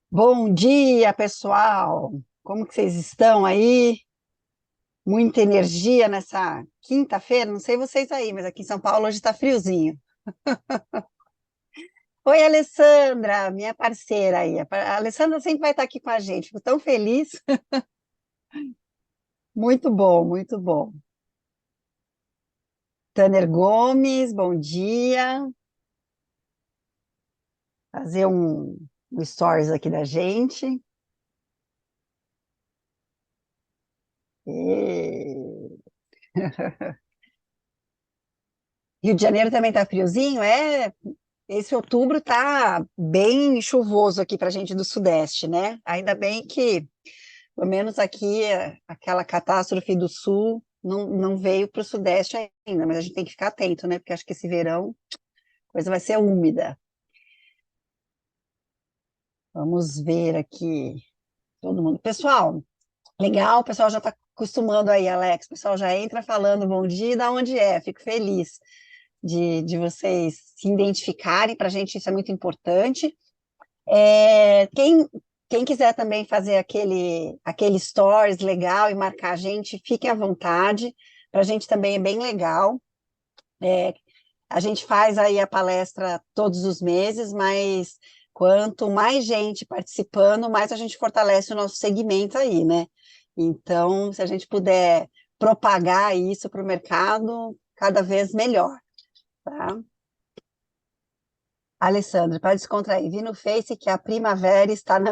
Bom dia, pessoal! Como que vocês estão aí? Muita energia nessa quinta-feira? Não sei vocês aí, mas aqui em São Paulo hoje está friozinho. Oi, Alessandra, minha parceira aí. A Alessandra sempre vai estar aqui com a gente. Fico tão feliz. Muito bom, muito bom. Tanner Gomes, bom dia. Fazer um stories aqui da gente. E- Rio de Janeiro também está friozinho? Esse outubro tá bem chuvoso aqui para a gente do Sudeste, né? Ainda bem que, pelo menos aqui, aquela catástrofe do Sul não veio para o Sudeste ainda, mas a gente tem que ficar atento, né? Porque acho que esse verão a coisa vai ser úmida. Vamos ver aqui todo mundo. Pessoal, legal, o pessoal já está acostumando aí, Alex. O pessoal já entra falando bom dia, da onde é? Fico feliz de vocês se identificarem, para a gente isso é muito importante. Quem quiser também fazer aquele stories legal e marcar a gente, fique à vontade. Para a gente também é bem legal. É, a gente faz aí a palestra todos os meses, mas quanto mais gente participando, mais a gente fortalece o nosso segmento aí, né? Então, se a gente puder propagar isso para o mercado, cada vez melhor, tá? Alessandra, para descontrair, vi no Face que a primavera está na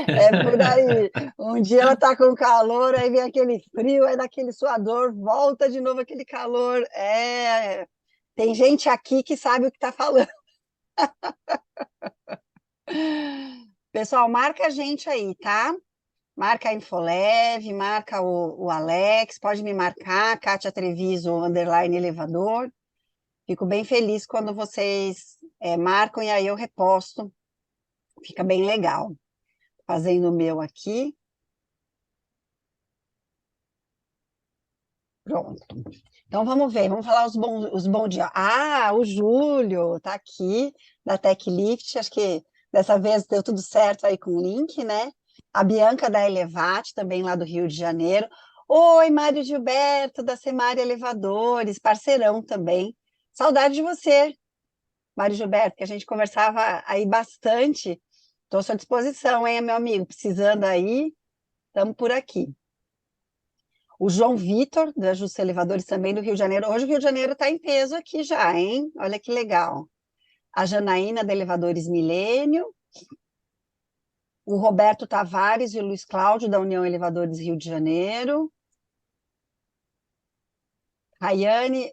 É por aí. Um dia ela tá com calor, aí vem aquele frio, aí dá aquele suador, volta de novo aquele calor. Tem gente aqui que sabe o que está falando. Pessoal, marca a gente aí, tá? Marca a Infolev, marca o Alex, pode me marcar, Kátia Treviso, underline elevador. Fico bem feliz quando vocês marcam e aí eu reposto. Fica bem legal. Fazendo o meu aqui. Pronto. Então vamos ver, vamos falar os bons dias. Ah, o Júlio tá aqui da TechLift, acho que dessa vez deu tudo certo aí com o link, né? A Bianca da Elevate, também lá do Rio de Janeiro. Oi, Mário Gilberto, da Semar Elevadores, parceirão também. Saudade de você, Mário Gilberto, que a gente conversava aí bastante. Estou à sua disposição, hein, meu amigo? Precisando aí, estamos por aqui. O João Vitor, da Justa Elevadores, também do Rio de Janeiro. Hoje o Rio de Janeiro está em peso aqui já, hein? Olha que legal. A Janaína, da Elevadores Milênio. O Roberto Tavares e o Luiz Cláudio, da União Elevadores Rio de Janeiro. Rayane,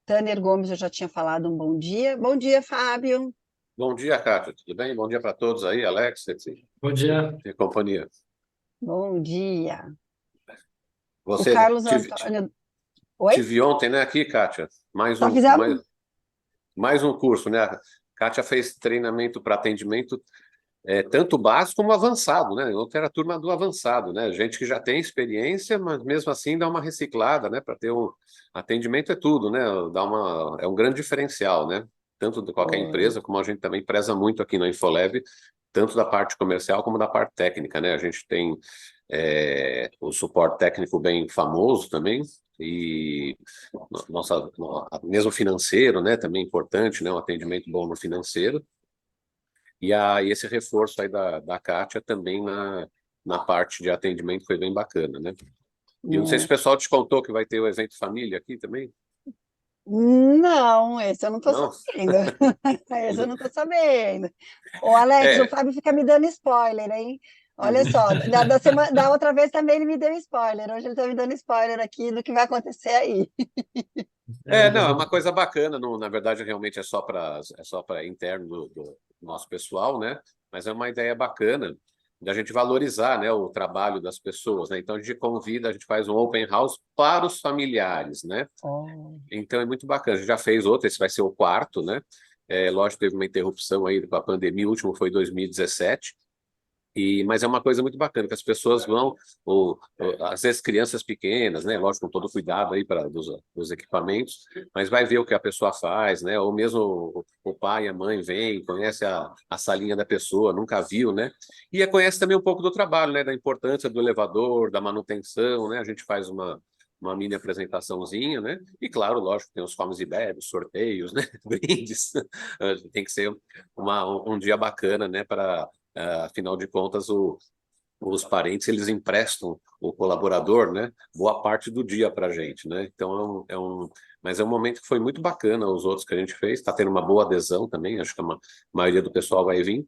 Tanner Gomes, eu já tinha falado um bom dia. Bom dia, Fábio. Bom dia, Kátia. Tudo bem? Bom dia para todos aí, Alex, Bom dia. e companhia. Bom dia. O Você Carlos Antônio. Oi? te vi ontem, né, aqui, Kátia? Só fizemos. Mais um curso, né? A Kátia fez treinamento para atendimento tanto básico como avançado, né? Ontem era a turma do avançado, né? Gente que já tem experiência, mas mesmo assim dá uma reciclada, né? Para ter um atendimento é tudo, né? É um grande diferencial, né? Tanto de qualquer Oi. empresa, como a gente também preza muito aqui na Infolev, tanto da parte comercial como da parte técnica, né? A gente tem o suporte técnico bem famoso também, e mesmo financeiro, né? Também importante, né? Um atendimento bom no financeiro. E esse reforço aí da Kátia também na parte de atendimento foi bem bacana, né? E eu não sei se o pessoal te contou que vai ter o evento família aqui também. Não, esse eu não estou Não? sabendo. Esse eu não estou sabendo. Ô, Alex, o É, Fábio fica me dando spoiler, hein? Olha só, da outra vez também ele me deu spoiler. Hoje ele está me dando spoiler aqui do que vai acontecer aí. não, é uma coisa bacana. Não, na verdade, realmente é só para interno do nosso pessoal, né? Mas é uma ideia bacana da gente valorizar, né, o trabalho das pessoas, né? Então a gente convida, a gente faz um open house para os familiares, né? Oh, Então é muito bacana. A gente já fez outro, esse vai ser o quarto, né? Lógico, teve uma interrupção aí com a pandemia, o último foi em 2017. Mas é uma coisa muito bacana, que as pessoas vão, às vezes crianças pequenas, né? Lógico, com todo cuidado aí dos equipamentos, mas vai ver o que a pessoa faz, né? Ou mesmo o pai e a mãe vêm, conhece a salinha da pessoa, nunca viu, né? E conhece também um pouco do trabalho, né? Da importância do elevador, da manutenção, né? A gente faz uma mini apresentaçãozinha, né? E claro, lógico, tem os comes e bebes, sorteios, né? Brindes. Tem que ser um dia bacana, né? Para afinal de contas, os parentes eles emprestam o colaborador, né, boa parte do dia para a gente, né? Então mas é um momento que foi muito bacana. Os outros que a gente fez, está tendo uma boa adesão também. Acho que a maioria do pessoal vai vir.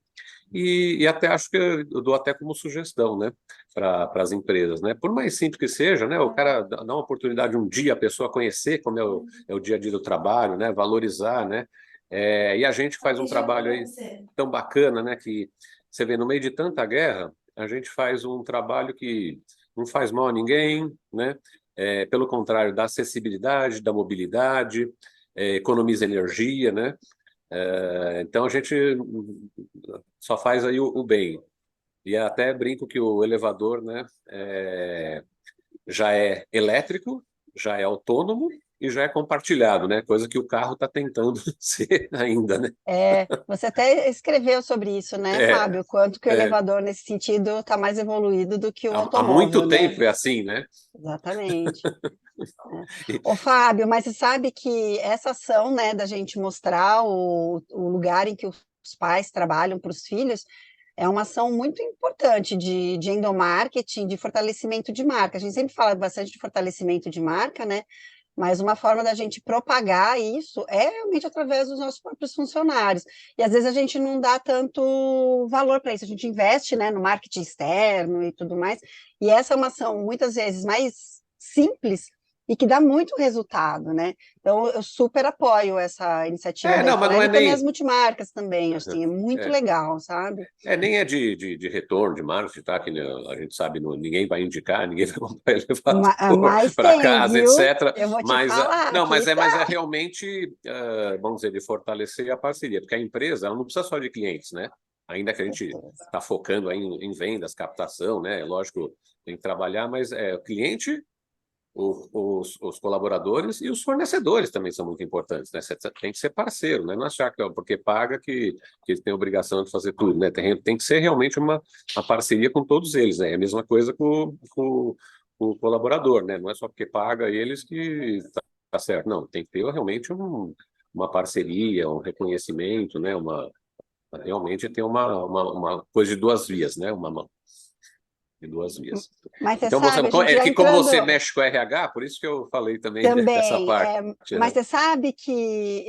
E até acho que eu dou até como sugestão, né, para as empresas, né? Por mais simples que seja, né, o cara dá uma oportunidade um dia a pessoa conhecer como é o dia a dia do trabalho, né, valorizar, né? E a gente faz um trabalho aí tão bacana, né, que você vê no meio de tanta guerra, a gente faz um trabalho que não faz mal a ninguém, né? Pelo contrário, dá acessibilidade, dá mobilidade, economiza energia, né? Então a gente só faz aí o bem. E até brinco que o elevador, né, já é elétrico, já é autônomo e já é compartilhado, né? Coisa que o carro está tentando ser ainda, né? Você até escreveu sobre isso, né, É, Fábio? Quanto que o é. elevador, nesse sentido, está mais evoluído do que o Há muito automóvel, né? tempo é assim, né? Exatamente. Ô, Fábio, mas você sabe que essa ação, né, da gente mostrar o lugar em que os pais trabalham para os filhos é uma ação muito importante de endomarketing, de fortalecimento de marca. A gente sempre fala bastante de fortalecimento de marca, né? Mas uma forma da gente propagar isso é realmente através dos nossos próprios funcionários. E às vezes a gente não dá tanto valor para isso, a gente investe, né, no marketing externo e tudo mais. E essa é uma ação muitas vezes mais simples e que dá muito assim, né? Então eu super apoio essa iniciativa da Não, mas não Infoleve é e também as nem. multimarcas também, assim, é muito É, legal, sabe? nem é de retorno, de marketing, tá? Que né, a gente sabe, ninguém vai indicar, ninguém vai comprar elevador Mas para tem, casa, viu? etc. Eu vou te Mas, falar não, que mas é realmente, vamos dizer, de fortalecer a parceria, porque a empresa ela não precisa só de clientes, né? Ainda que a gente está focando aí em vendas, captação, né? Lógico, tem que trabalhar, mas o cliente, os colaboradores e os fornecedores também são muito importantes, né? Você tem que ser parceiro, né? Não achar que porque paga que ele tem a obrigação de fazer tudo, né? Tem que ser realmente uma parceria com todos eles, né? É a mesma coisa com o colaborador, né? Não é só porque paga eles que tá certo. Não, tem que ter realmente uma parceria, um reconhecimento, né? Realmente ter uma coisa de duas vias, né? Uma mão de duas vias. Mas você Então, sabe, a gente é já que como você entrando mexe com o RH, por isso que eu falei também dessa também, parte, mas né? você sabe que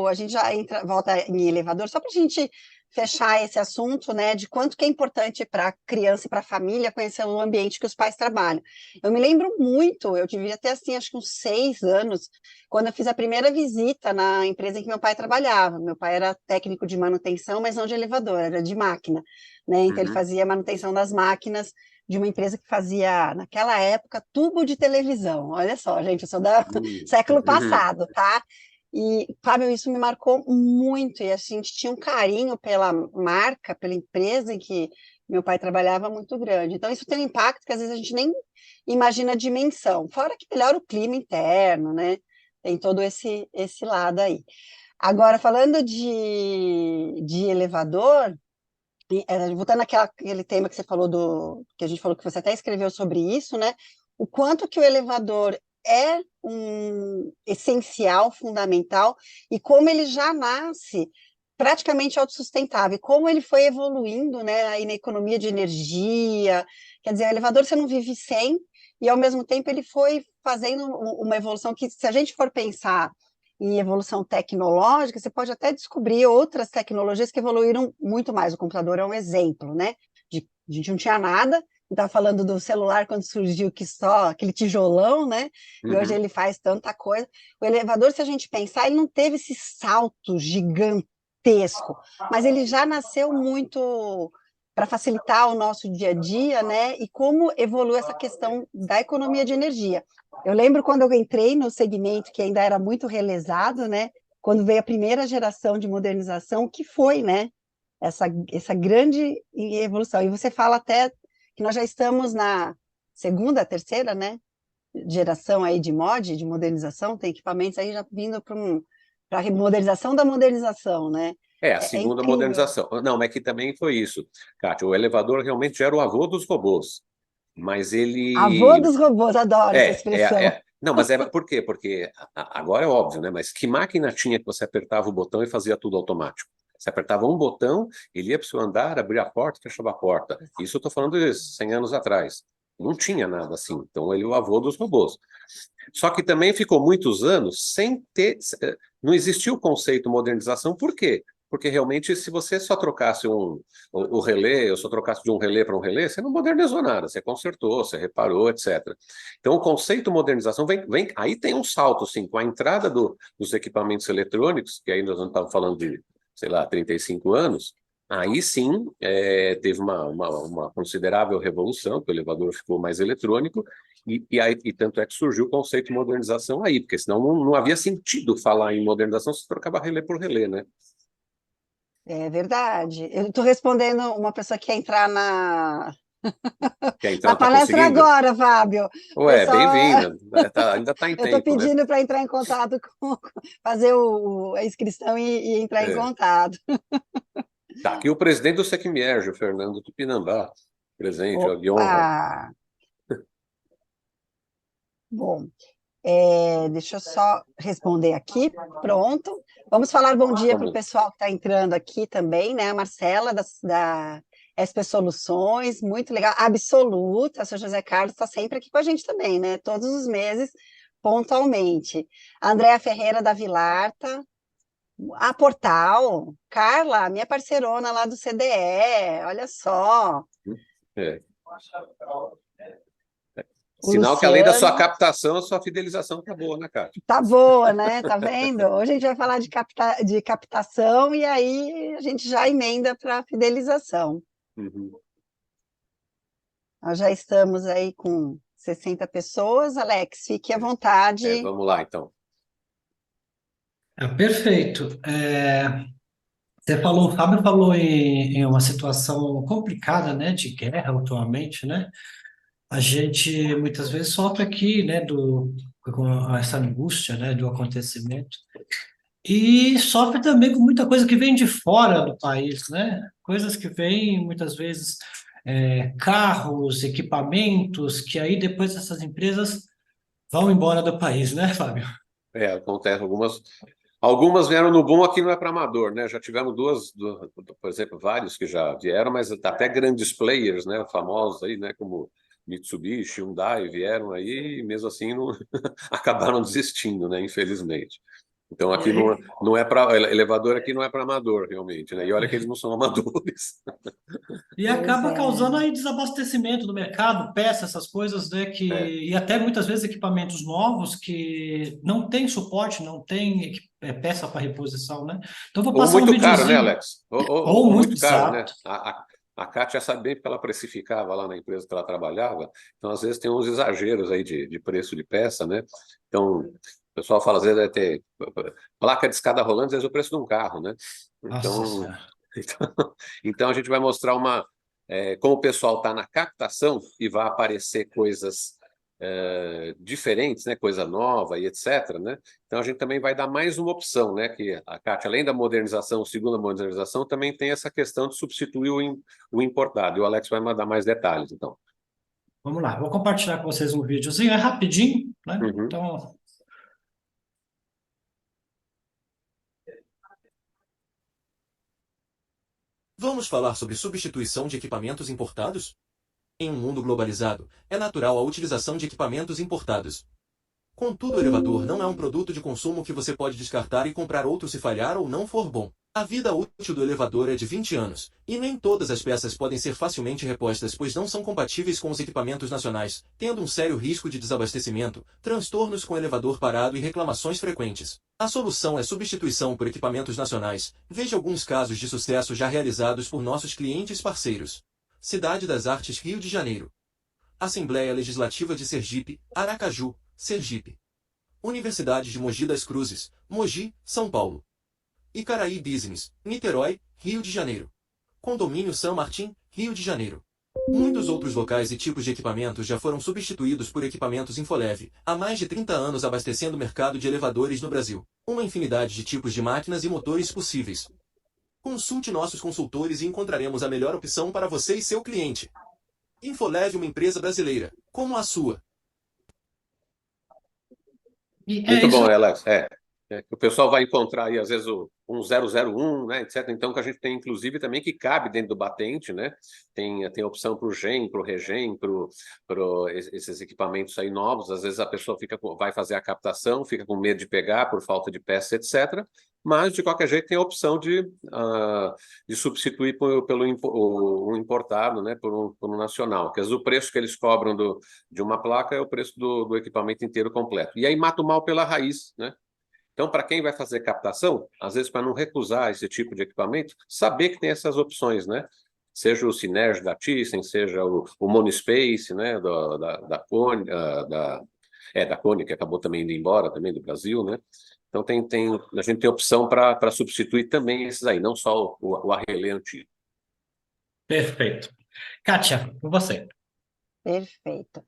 a gente já volta em elevador, só para a gente fechar esse assunto, né, de quanto que é importante para a criança e para a família conhecer o ambiente que os pais trabalham. Eu me lembro muito, eu devia ter, assim, acho que uns 6 anos, quando eu fiz a primeira visita na empresa em que meu pai trabalhava. Meu pai era técnico de manutenção, mas não de elevador, era de máquina, né, então ele Uhum. fazia manutenção das máquinas de uma empresa que fazia, naquela época, tubo de televisão. Olha só, gente, eu sou do século Uhum. passado, tá? E, Fábio, isso me marcou muito, e a gente tinha um carinho pela marca, pela empresa em que meu pai trabalhava muito grande. Então, isso tem um impacto que às vezes a gente nem imagina a dimensão. Fora que melhora o clima interno, né? Tem todo esse lado aí. Agora, falando de elevador, voltando àquele tema que você falou que a gente falou que você até escreveu sobre isso, né? O quanto que o elevador é um essencial, fundamental, e como ele já nasce praticamente autossustentável, e como ele foi evoluindo, né, aí na economia de energia. Quer dizer, o elevador você não vive sem, e ao mesmo tempo ele foi fazendo uma evolução que, se a gente for pensar em evolução tecnológica, você pode até descobrir outras tecnologias que evoluíram muito mais. O computador é um exemplo, né? A gente não tinha nada, estava falando do celular quando surgiu que só aquele tijolão, né? E hoje Uhum. ele faz tanta coisa. O elevador, se a gente pensar, ele não teve esse salto gigantesco, mas ele já nasceu muito para facilitar o nosso dia a dia, né? E como evoluiu essa questão da economia de energia. Eu lembro quando eu entrei no segmento que ainda era muito relesado, né? Quando veio a primeira geração de modernização, que foi, né? essa grande evolução. E você fala até que nós já estamos na segunda, terceira, né, geração aí de de modernização, tem equipamentos aí já vindo para a modernização da modernização, né? É, a É segunda incrível. modernização. Não, mas que também foi isso, Kátia. O elevador realmente era o avô dos robôs, mas Avô ele dos robôs, adoro essa expressão. Não, mas é por quê? Porque agora é óbvio, né? Mas que máquina tinha que você apertava o botão e fazia tudo automático? Você apertava um botão, ele ia para o seu andar, abria a porta, fechava a porta. Isso eu estou falando de 100 anos atrás. Não tinha nada assim. Então ele é o avô dos robôs. Só que também ficou muitos anos sem ter. Não existia o conceito modernização. Por quê? Porque realmente, se você só trocasse o relé, ou só trocasse de um relé para um relé, você não modernizou nada, você consertou, você reparou, etc. Então, o conceito modernização aí tem um salto, sim, com a entrada dos equipamentos eletrônicos, que aí nós não estamos falando de, sei lá, 35 anos, aí sim teve uma considerável revolução, que o elevador ficou mais eletrônico, e tanto é que surgiu o conceito de modernização aí, porque senão não havia sentido falar em modernização se trocava relé por relé, né? É verdade. Eu estou respondendo uma pessoa que quer entrar Quer entrar, na não está palestra conseguindo? agora, Fábio. O Ué, pessoal, bem-vinda. Ainda está em eu estou tempo, né? pedindo para entrar em contato fazer a inscrição e entrar em É. contato. Tá aqui o presidente do Secmierge, o Fernando Tupinambá, presente, ó, de Opa! honra. Bom, deixa eu só responder aqui. Pronto. Vamos falar bom dia para o Vamos. pessoal que está entrando aqui também, né? A Marcela, da SP Soluções, muito legal. Absoluta, o seu José Carlos está sempre aqui com a gente também, né? Todos os meses, pontualmente. A Andréa Ferreira, da Vilarta. A Portal, Carla, minha parceirona lá do CDE, olha só. É. O Sinal que além da sua Luciano. captação, a sua fidelização tá boa, né, Cátia? Tá boa, né? Tá vendo? Hoje a gente vai falar de captação e aí a gente já emenda para fidelização. Uhum. Nós já estamos aí com 60 pessoas. Alex, fique à vontade. Vamos lá, então. Perfeito. Você falou, o Fábio falou em uma situação complicada, né, de guerra atualmente, né? A gente muitas vezes sofre aqui, né, com essa angústia, né, do acontecimento. E sofre também com muita coisa que vem de fora do país, né? Coisas que vêm muitas vezes, carros, equipamentos, que aí depois essas empresas vão embora do país, né, Fábio? Acontece algumas vieram no boom, aqui não é para amador, né? Já tivemos por exemplo, vários que já vieram, mas até grandes players, né, famosos aí, né, como Mitsubishi, Hyundai vieram aí e mesmo assim não acabaram desistindo, né, infelizmente. Então aqui não é para elevador, aqui não é para amador realmente, né? E olha que eles não são amadores. E Pois acaba causando é. aí desabastecimento no mercado, peças, essas coisas, né, É. e até muitas vezes equipamentos novos que não tem suporte, não tem peça para reposição, né? Então vou Ou passar um muito caro, né, videozinho, Alex? Ou, ou- ou ou muito muito caro, né? exato. A Kátia sabe bem porque ela precificava lá na empresa que ela trabalhava. Então, às vezes, tem uns exageros aí de preço de peça, né? Então, o pessoal fala, às vezes, deve ter placa de escada rolante, às vezes, o preço de um carro, né? Nossa Então, Senhora. então a gente vai mostrar como o pessoal está na captação e vai aparecer coisas diferentes, né? Coisa nova e etc., né? Então a gente também vai dar mais uma opção, né? Que a Kátia, além da modernização, segunda modernização, também tem essa questão de substituir o importado. E o Alex vai mandar mais detalhes, então. Vamos lá, vou compartilhar com vocês um videozinho, é rapidinho, né? Uhum. Então, Vamos falar sobre substituição de equipamentos importados? Em um mundo globalizado, é natural a utilização de equipamentos importados. Contudo, o elevador não é um produto de consumo que você pode descartar e comprar outro se falhar ou não for bom. A vida útil do elevador é de 20 anos, e nem todas as peças podem ser facilmente repostas pois não são compatíveis com os equipamentos nacionais, tendo um sério risco de desabastecimento, transtornos com elevador parado e reclamações frequentes. A solução é substituição por equipamentos nacionais. Veja alguns casos de sucesso já realizados por nossos clientes parceiros. Cidade das Artes, Rio de Janeiro. Assembleia Legislativa de Sergipe, Aracaju, Sergipe. Universidade de Mogi das Cruzes, Mogi, São Paulo. Icaraí Business, Niterói, Rio de Janeiro. Condomínio San Martín, Rio de Janeiro. Muitos outros locais e tipos de equipamentos já foram substituídos por equipamentos Infolev, há mais de 30 anos abastecendo o mercado de elevadores no Brasil. Uma infinidade de tipos de máquinas e motores possíveis. Consulte nossos consultores e encontraremos a melhor opção para você e seu cliente. Infolev, uma empresa brasileira, como a sua. E é Muito isso. bom, Alex. O pessoal vai encontrar aí, às vezes, o 1001, né, etc. Então, que a gente tem, inclusive, também que cabe dentro do batente, né? Tem a opção para o GEM, para o REGEM, para esses equipamentos aí novos. Às vezes a pessoa vai fazer a captação, fica com medo de pegar por falta de peça, etc. Mas, de qualquer jeito, tem a opção de substituir o importado, né, por um nacional. Que o preço que eles cobram de uma placa é o preço do equipamento inteiro completo. E aí mata o mal pela raiz, né? Então, para quem vai fazer captação, às vezes para não recusar esse tipo de equipamento, saber que tem essas opções, né? Seja o Synergy da Thyssen, seja o Monospace, né? Da Kone, da Kone, que acabou também indo embora também do Brasil, né? Então a gente tem opção para substituir também esses aí, não só o Arrelé antigo. Perfeito. Kátia, com você. Perfeito.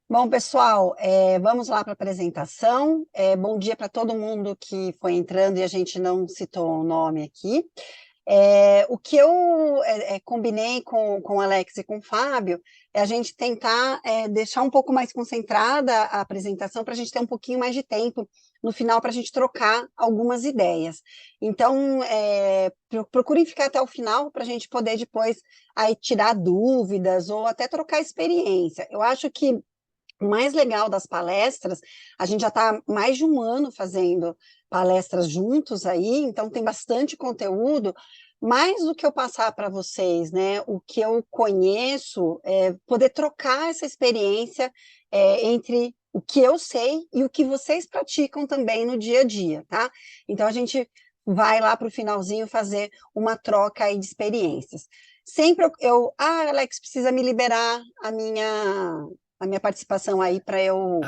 Bom, pessoal, vamos lá para a apresentação. Bom dia para todo mundo que foi entrando e a gente não citou o nome aqui. O que eu combinei com o Alex e com o Fábio é a gente tentar deixar um pouco mais concentrada a apresentação para a gente ter um pouquinho mais de tempo no final para a gente trocar algumas ideias. Então, procurem ficar até o final para a gente poder depois aí tirar dúvidas ou até trocar experiência. Eu acho que o mais legal das palestras, a gente já está mais de um ano fazendo palestras juntos aí, então tem bastante conteúdo, mais do que eu passar para vocês, né? O que eu conheço, poder trocar essa experiência entre o que eu sei e o que vocês praticam também no dia a dia, tá? Então a gente vai lá para o finalzinho fazer uma troca aí de experiências. Sempre Alex, precisa me liberar a minha participação aí para eu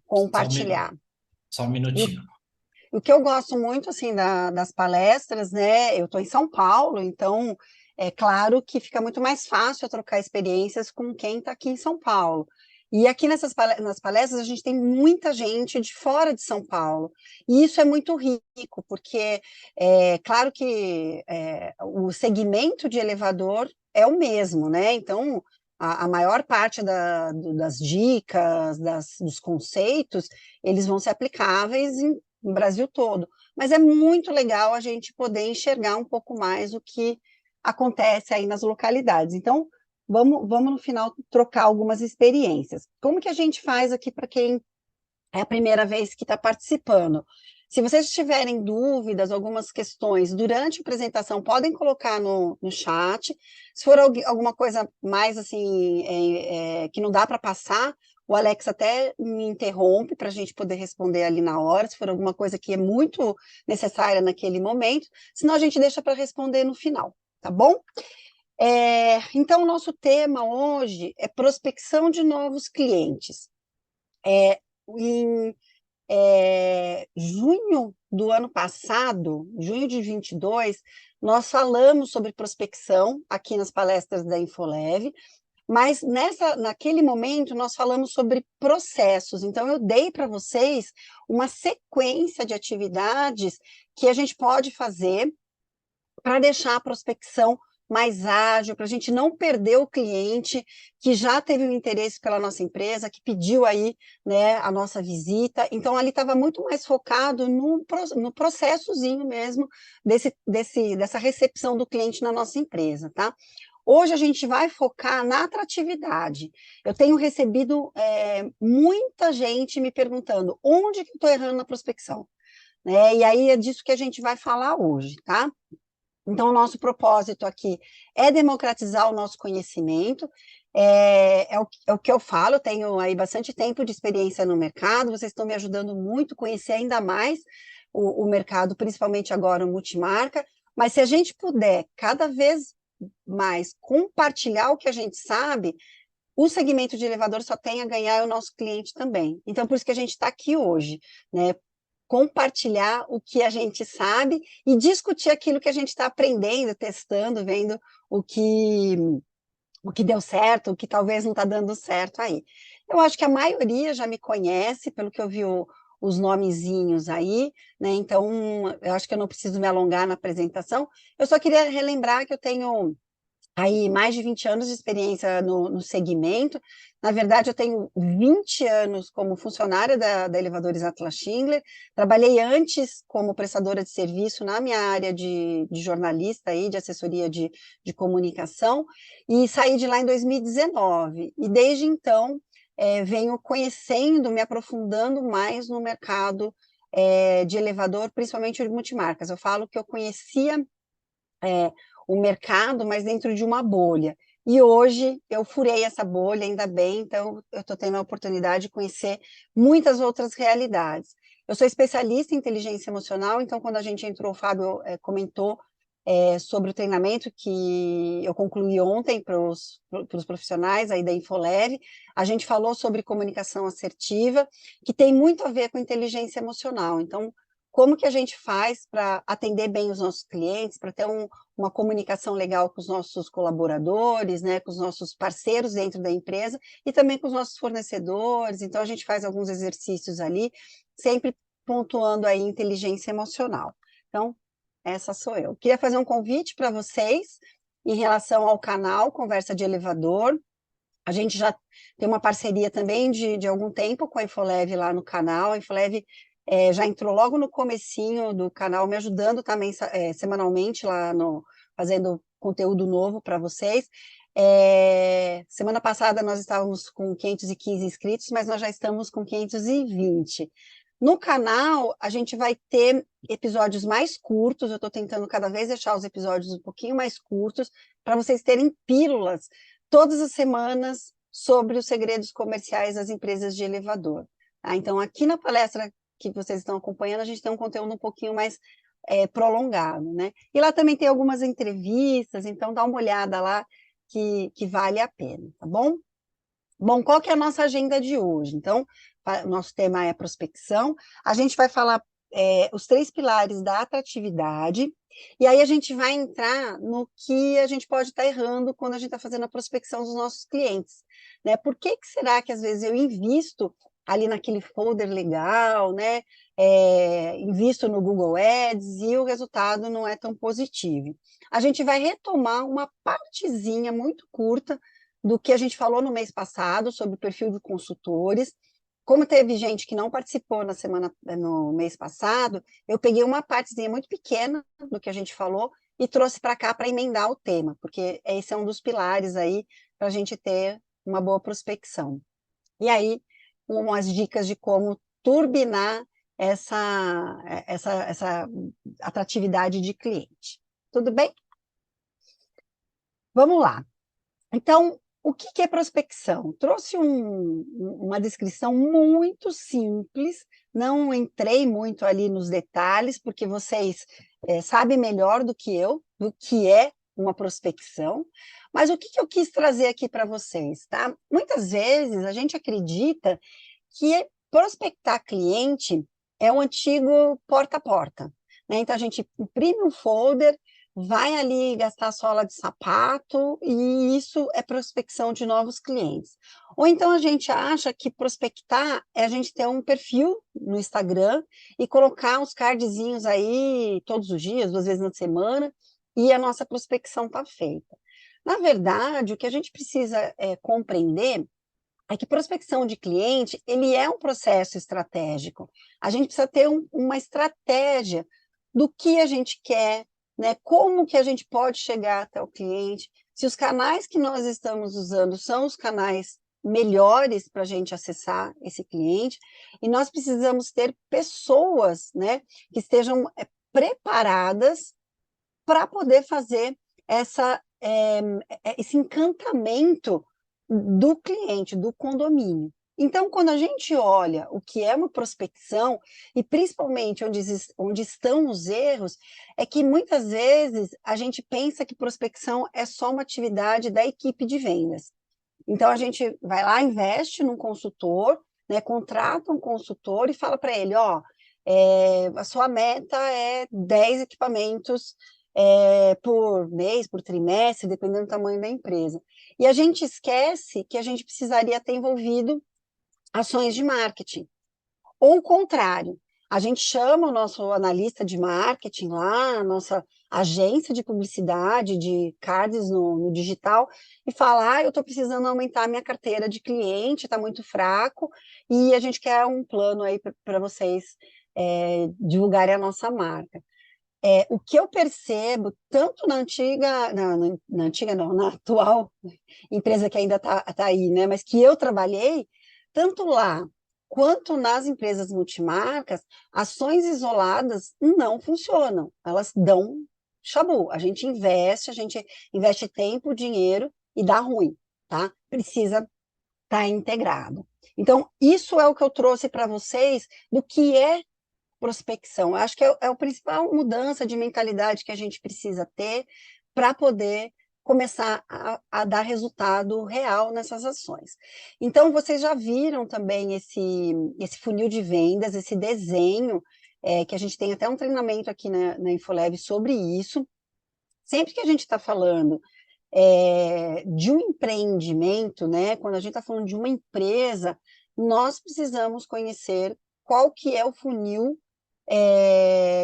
compartilhar. Só um minutinho. O que eu gosto muito, assim, das palestras, né, eu estou em São Paulo, então é claro que fica muito mais fácil eu trocar experiências com quem está aqui em São Paulo. E aqui nas palestras a gente tem muita gente de fora de São Paulo, e isso é muito rico, porque claro que o segmento de elevador é o mesmo, né, então a maior parte das dicas, dos conceitos, eles vão ser aplicáveis no Brasil todo. Mas é muito legal a gente poder enxergar um pouco mais o que acontece aí nas localidades. Então, vamos no final trocar algumas experiências. Como que a gente faz aqui para quem é a primeira vez que está participando? Se vocês tiverem dúvidas, algumas questões durante a apresentação, podem colocar no chat. Se for alguma coisa mais assim, que não dá para passar, o Alex até me interrompe para a gente poder responder ali na hora, se for alguma coisa que é muito necessária naquele momento, senão a gente deixa para responder no final, tá bom? Então, o nosso tema hoje é prospecção de novos clientes. Em junho do ano passado, junho de 22, nós falamos sobre prospecção aqui nas palestras da Infolev, mas naquele momento nós falamos sobre processos. Então, eu dei para vocês uma sequência de atividades que a gente pode fazer para deixar a prospecção mais ágil, para a gente não perder o cliente que já teve um interesse pela nossa empresa, que pediu aí, né, a nossa visita. Então, ali estava muito mais focado no processozinho mesmo dessa recepção do cliente na nossa empresa, tá? Hoje a gente vai focar na atratividade. Eu tenho recebido muita gente me perguntando onde que eu estou errando na prospecção, né? E aí é disso que a gente vai falar hoje, tá? Então, o nosso propósito aqui é democratizar o nosso conhecimento, é o que eu falo, eu tenho aí bastante tempo de experiência no mercado, vocês estão me ajudando muito a conhecer ainda mais o mercado, principalmente agora o multimarca, mas se a gente puder cada vez mais compartilhar o que a gente sabe, o segmento de elevador só tem a ganhar e o nosso cliente também. Então, por isso que a gente está aqui hoje, né? compartilhar o que a gente sabe e discutir aquilo que a gente está aprendendo, testando, vendo o que deu certo, o que talvez não está dando certo aí. Eu acho que a maioria já me conhece, pelo que eu vi os nomezinhos aí, né? Então, eu acho que eu não preciso me alongar na apresentação. Eu só queria relembrar que eu tenho aí mais de 20 anos de experiência no segmento. Na verdade, eu tenho 20 anos como funcionária da Elevadores Atlas Schindler. Trabalhei antes como prestadora de serviço na minha área de jornalista, aí, de assessoria de comunicação, e saí de lá em 2019. E desde então, venho conhecendo, me aprofundando mais no mercado de elevador, principalmente de multimarcas. Eu falo que eu conhecia o mercado, mas dentro de uma bolha. E hoje eu furei essa bolha, ainda bem, então eu estou tendo a oportunidade de conhecer muitas outras realidades. Eu sou especialista em inteligência emocional, então quando a gente entrou, o Fábio comentou sobre o treinamento que eu concluí ontem para os profissionais aí da Infoleve. A gente falou sobre comunicação assertiva, que tem muito a ver com inteligência emocional. Então, como que a gente faz para atender bem os nossos clientes, para ter uma comunicação legal com os nossos colaboradores, né, com os nossos parceiros dentro da empresa e também com os nossos fornecedores. Então, a gente faz alguns exercícios ali, sempre pontuando aí inteligência emocional. Então, essa sou eu. Queria fazer um convite para vocês em relação ao canal Conversa de Elevador. A gente já tem uma parceria também de algum tempo com a Infoleve lá no canal. A Infoleve já entrou logo no comecinho do canal, me ajudando também semanalmente lá fazendo conteúdo novo para vocês. Semana passada nós estávamos com 515 inscritos, mas nós já estamos com 520. No canal, a gente vai ter episódios mais curtos, eu estou tentando cada vez deixar os episódios um pouquinho mais curtos, para vocês terem pílulas todas as semanas sobre os segredos comerciais das empresas de elevador. Tá? Então, aqui na palestra que vocês estão acompanhando, a gente tem um conteúdo um pouquinho mais prolongado, né? E lá também tem algumas entrevistas, então dá uma olhada lá que vale a pena, tá bom? Bom, qual que é a nossa agenda de hoje? Então, o nosso tema é prospecção. A gente vai falar os 3 pilares da atratividade, e aí a gente vai entrar no que a gente pode estar errando quando a gente está fazendo a prospecção dos nossos clientes, né? Por que será que às vezes eu invisto ali naquele folder legal, né? Invisto no Google Ads e o resultado não é tão positivo? A gente vai retomar uma partezinha muito curta do que a gente falou no mês passado sobre o perfil de consultores. Como teve gente que não participou no mês passado, eu peguei uma partezinha muito pequena do que a gente falou e trouxe para cá para emendar o tema, porque esse é um dos pilares aí para a gente ter uma boa prospecção. E aí, umas dicas de como turbinar essa atratividade de cliente. Tudo bem? Vamos lá. Então, o que é prospecção? Trouxe uma descrição muito simples, não entrei muito ali nos detalhes, porque vocês sabem melhor do que eu, do que é uma prospecção, mas o que eu quis trazer aqui para vocês, tá? Muitas vezes a gente acredita que prospectar cliente é um antigo porta a porta, né? Então a gente imprime um folder, vai ali gastar a sola de sapato e isso é prospecção de novos clientes. Ou então a gente acha que prospectar é a gente ter um perfil no Instagram e colocar uns cardzinhos aí todos os dias, 2 vezes na semana, e a nossa prospecção está feita. Na verdade, o que a gente precisa compreender é que prospecção de cliente, ele é um processo estratégico. A gente precisa ter uma estratégia do que a gente quer, né? Como que a gente pode chegar até o cliente, se os canais que nós estamos usando são os canais melhores para a gente acessar esse cliente, e nós precisamos ter pessoas, né, que estejam preparadas para poder fazer esse encantamento do cliente, do condomínio. Então, quando a gente olha o que é uma prospecção, e principalmente onde estão os erros, é que muitas vezes a gente pensa que prospecção é só uma atividade da equipe de vendas. Então, a gente vai lá, investe num consultor, né, contrata um consultor e fala para ele, ó, a sua meta é 10 equipamentos por mês, por trimestre, dependendo do tamanho da empresa. E a gente esquece que a gente precisaria ter envolvido ações de marketing. Ou o contrário, a gente chama o nosso analista de marketing lá, a nossa agência de publicidade, de cards no digital, e fala, eu estou precisando aumentar a minha carteira de cliente, está muito fraco, e a gente quer um plano aí para vocês divulgarem a nossa marca. O que eu percebo, tanto na antiga, na antiga não, na atual empresa que ainda está aí, né, mas que eu trabalhei, tanto lá quanto nas empresas multimarcas, ações isoladas não funcionam, elas dão chabu. A gente investe tempo, dinheiro e dá ruim, tá? Precisa estar integrado. Então, isso é o que eu trouxe para vocês do que é prospecção. Eu acho que é a principal mudança de mentalidade que a gente precisa ter para poder começar a dar resultado real nessas ações. Então, vocês já viram também esse funil de vendas, esse desenho, que a gente tem até um treinamento aqui na Infolab sobre isso. Sempre que a gente está falando de um empreendimento, né, quando a gente está falando de uma empresa, nós precisamos conhecer qual que é o funil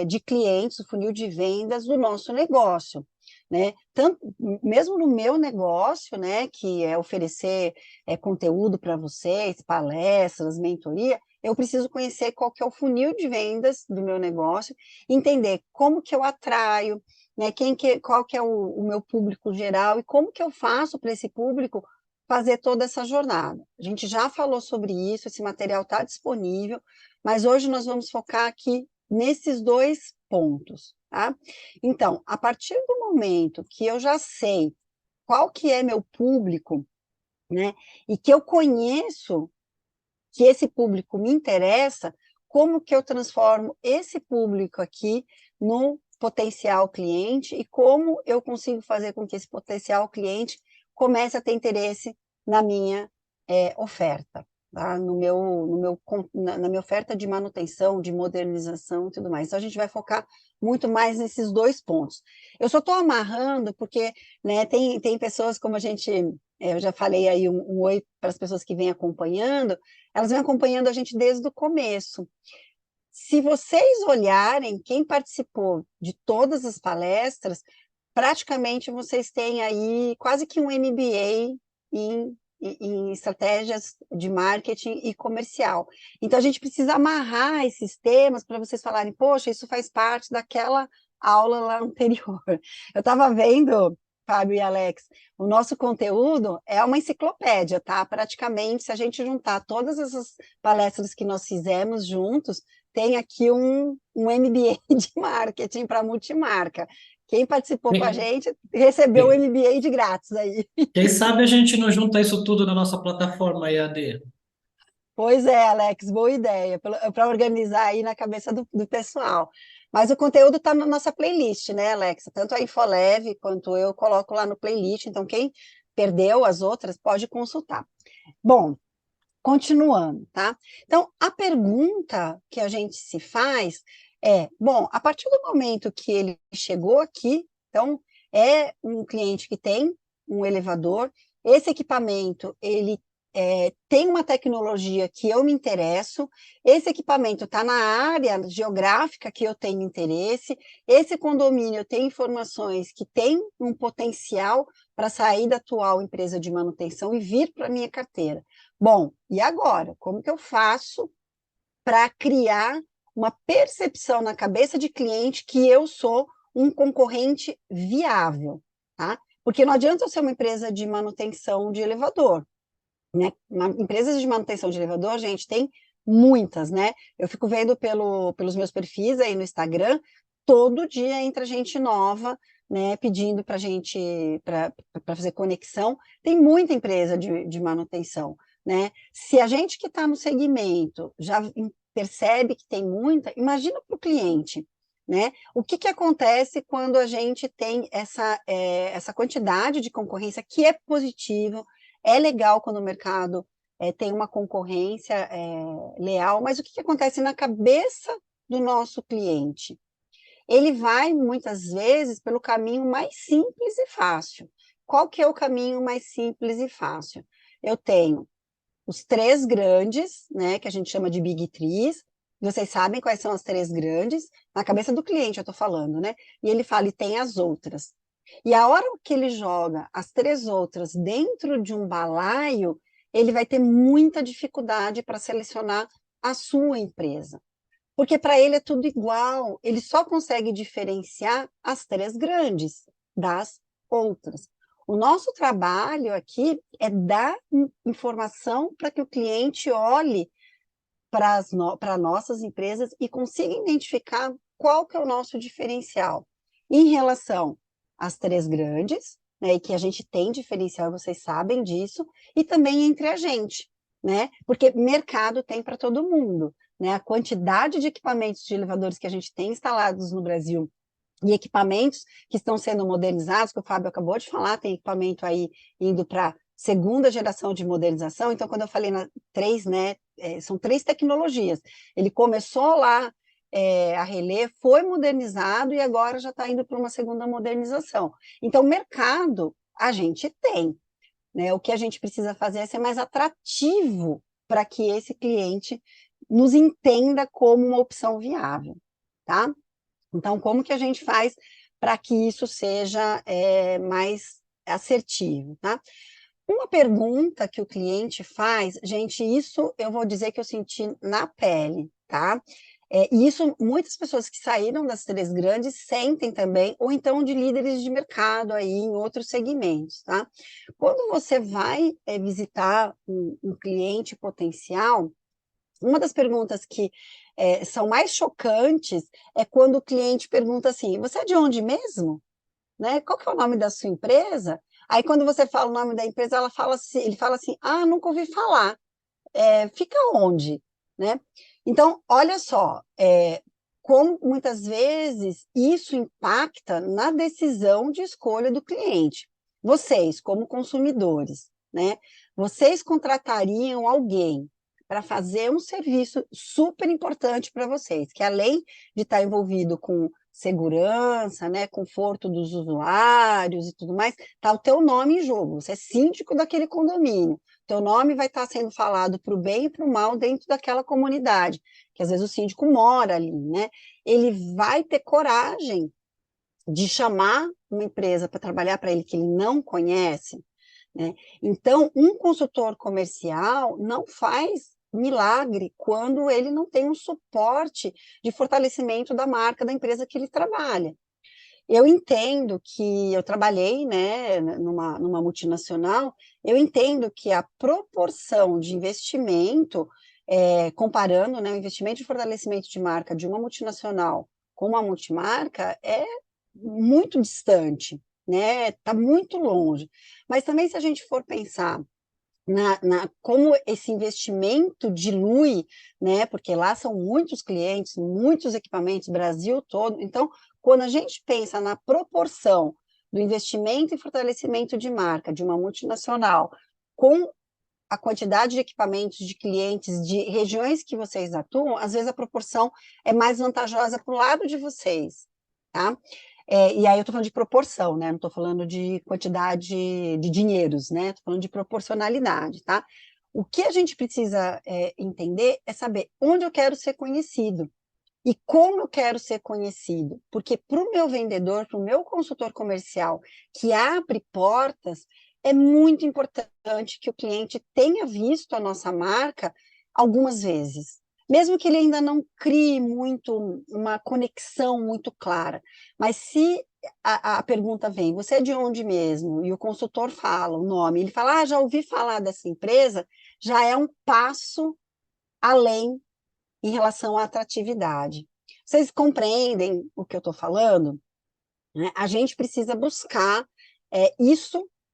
de clientes, o funil de vendas do nosso negócio, né? Tanto, mesmo no meu negócio, né, que é oferecer conteúdo para vocês, palestras, mentoria, eu preciso conhecer qual que é o funil de vendas do meu negócio, entender como que eu atraio, né, qual que é o meu público geral e como que eu faço para esse público fazer toda essa jornada. A gente já falou sobre isso, esse material está disponível, mas hoje nós vamos focar aqui nesses 2 pontos, tá? Então, a partir do momento que eu já sei qual que é meu público, né, e que eu conheço que esse público me interessa, como que eu transformo esse público aqui no potencial cliente e como eu consigo fazer com que esse potencial cliente comece a ter interesse na minha oferta, tá? Na minha oferta de manutenção, de modernização e tudo mais. Então, a gente vai focar muito mais nesses 2 pontos. Eu só estou amarrando porque, né, tem pessoas como eu já falei aí um oi para as pessoas que vêm acompanhando, elas vêm acompanhando a gente desde o começo. Se vocês olharem, quem participou de todas as palestras, praticamente vocês têm aí quase que um MBA em estratégias de marketing e comercial. Então, a gente precisa amarrar esses temas para vocês falarem, poxa, isso faz parte daquela aula lá anterior. Eu estava vendo, Fábio e Alex, o nosso conteúdo é uma enciclopédia, tá? Praticamente, se a gente juntar todas essas palestras que nós fizemos juntos, tem aqui um MBA de marketing para multimarca. Quem participou com a gente recebeu o MBA de grátis aí. Quem sabe a gente não junta isso tudo na nossa plataforma EAD? Pois é, Alex, boa ideia, para organizar aí na cabeça do pessoal. Mas o conteúdo está na nossa playlist, né, Alex? Tanto a Infoleve quanto eu coloco lá no playlist, então quem perdeu as outras pode consultar. Bom, continuando, tá? Então, a pergunta que a gente se faz bom, a partir do momento que ele chegou aqui, então, é um cliente que tem um elevador, esse equipamento, ele tem uma tecnologia que eu me interesso, esse equipamento está na área geográfica que eu tenho interesse, esse condomínio tem informações que tem um potencial para sair da atual empresa de manutenção e vir para a minha carteira. Bom, e agora? Como que eu faço para criar uma percepção na cabeça de cliente que eu sou um concorrente viável, tá? Porque não adianta eu ser uma empresa de manutenção de elevador, né? Empresas de manutenção de elevador, gente, tem muitas, né? Eu fico vendo pelos meus perfis aí no Instagram, todo dia entra gente nova, né, pedindo para gente, para fazer conexão. Tem muita empresa de manutenção, né? Se a gente que está no segmento já percebe que tem muita, imagina para o cliente, né? O que acontece quando a gente tem essa quantidade de concorrência que é positivo, é legal quando o mercado tem uma concorrência leal, mas o que acontece na cabeça do nosso cliente? Ele vai, muitas vezes, pelo caminho mais simples e fácil. Qual que é o caminho mais simples e fácil? Eu tenho os 3 grandes, né, que a gente chama de Big Threes. Vocês sabem quais são as 3 grandes? Na cabeça do cliente eu estou falando, né? E ele fala, e tem as outras. E a hora que ele joga as 3 outras dentro de um balaio, ele vai ter muita dificuldade para selecionar a sua empresa. Porque para ele é tudo igual, ele só consegue diferenciar as 3 grandes das outras. O nosso trabalho aqui é dar informação para que o cliente olhe para nossas empresas e consiga identificar qual que é o nosso diferencial em relação às 3 grandes, né, e que a gente tem diferencial, vocês sabem disso, e também entre a gente, né, porque mercado tem para todo mundo, né, a quantidade de equipamentos de elevadores que a gente tem instalados no Brasil e equipamentos que estão sendo modernizados, que o Fábio acabou de falar, tem equipamento aí indo para segunda geração de modernização. Então, quando eu falei na 3, né, são 3 tecnologias. Ele começou lá, a Relé, foi modernizado e agora já está indo para uma segunda modernização. Então, mercado a gente tem, né? O que a gente precisa fazer é ser mais atrativo para que esse cliente nos entenda como uma opção viável, tá? Então, como que a gente faz para que isso seja mais assertivo, tá? Uma pergunta que o cliente faz, gente, isso eu vou dizer que eu senti na pele, tá? E isso muitas pessoas que saíram das 3 grandes sentem também, ou então de líderes de mercado aí em outros segmentos, tá? Quando você vai visitar um cliente potencial, uma das perguntas que são mais chocantes é quando o cliente pergunta assim, você é de onde mesmo? Né? Qual que é o nome da sua empresa? Aí quando você fala o nome da empresa, ele fala assim, ah, nunca ouvi falar. Fica onde? Né? Então, olha só, como muitas vezes isso impacta na decisão de escolha do cliente. Vocês, como consumidores, né? Vocês contratariam alguém para fazer um serviço super importante para vocês, que além de estar envolvido com segurança, né, conforto dos usuários e tudo mais, está o teu nome em jogo, você é síndico daquele condomínio, teu nome vai estar sendo falado para o bem e para o mal dentro daquela comunidade, que às vezes o síndico mora ali, né? Ele vai ter coragem de chamar uma empresa para trabalhar para ele que ele não conhece, né? Então, um consultor comercial não faz milagre quando ele não tem um suporte de fortalecimento da marca da empresa que ele trabalha. Eu entendo que eu trabalhei, né, numa multinacional, eu entendo que a proporção de investimento, comparando, né, o investimento de fortalecimento de marca de uma multinacional com uma multimarca é muito distante, né, está muito longe. Mas também se a gente for pensar como esse investimento dilui, né? Porque lá são muitos clientes, muitos equipamentos, Brasil todo. Então, quando a gente pensa na proporção do investimento e fortalecimento de marca de uma multinacional com a quantidade de equipamentos, de clientes, de regiões que vocês atuam, às vezes a proporção é mais vantajosa para o lado de vocês, tá? E aí eu estou falando de proporção, né? Não estou falando de quantidade de dinheiros, né? Estou falando de proporcionalidade, tá? O que a gente precisa entender é saber onde eu quero ser conhecido e como eu quero ser conhecido. Porque para o meu vendedor, para o meu consultor comercial que abre portas, é muito importante que o cliente tenha visto a nossa marca algumas vezes. Mesmo que ele ainda não crie muito uma conexão muito clara. Mas se a pergunta vem, você é de onde mesmo? E o consultor fala o nome, ele fala, já ouvi falar dessa empresa, já é um passo além em relação à atratividade. Vocês compreendem o que eu estou falando? Né? A gente precisa buscar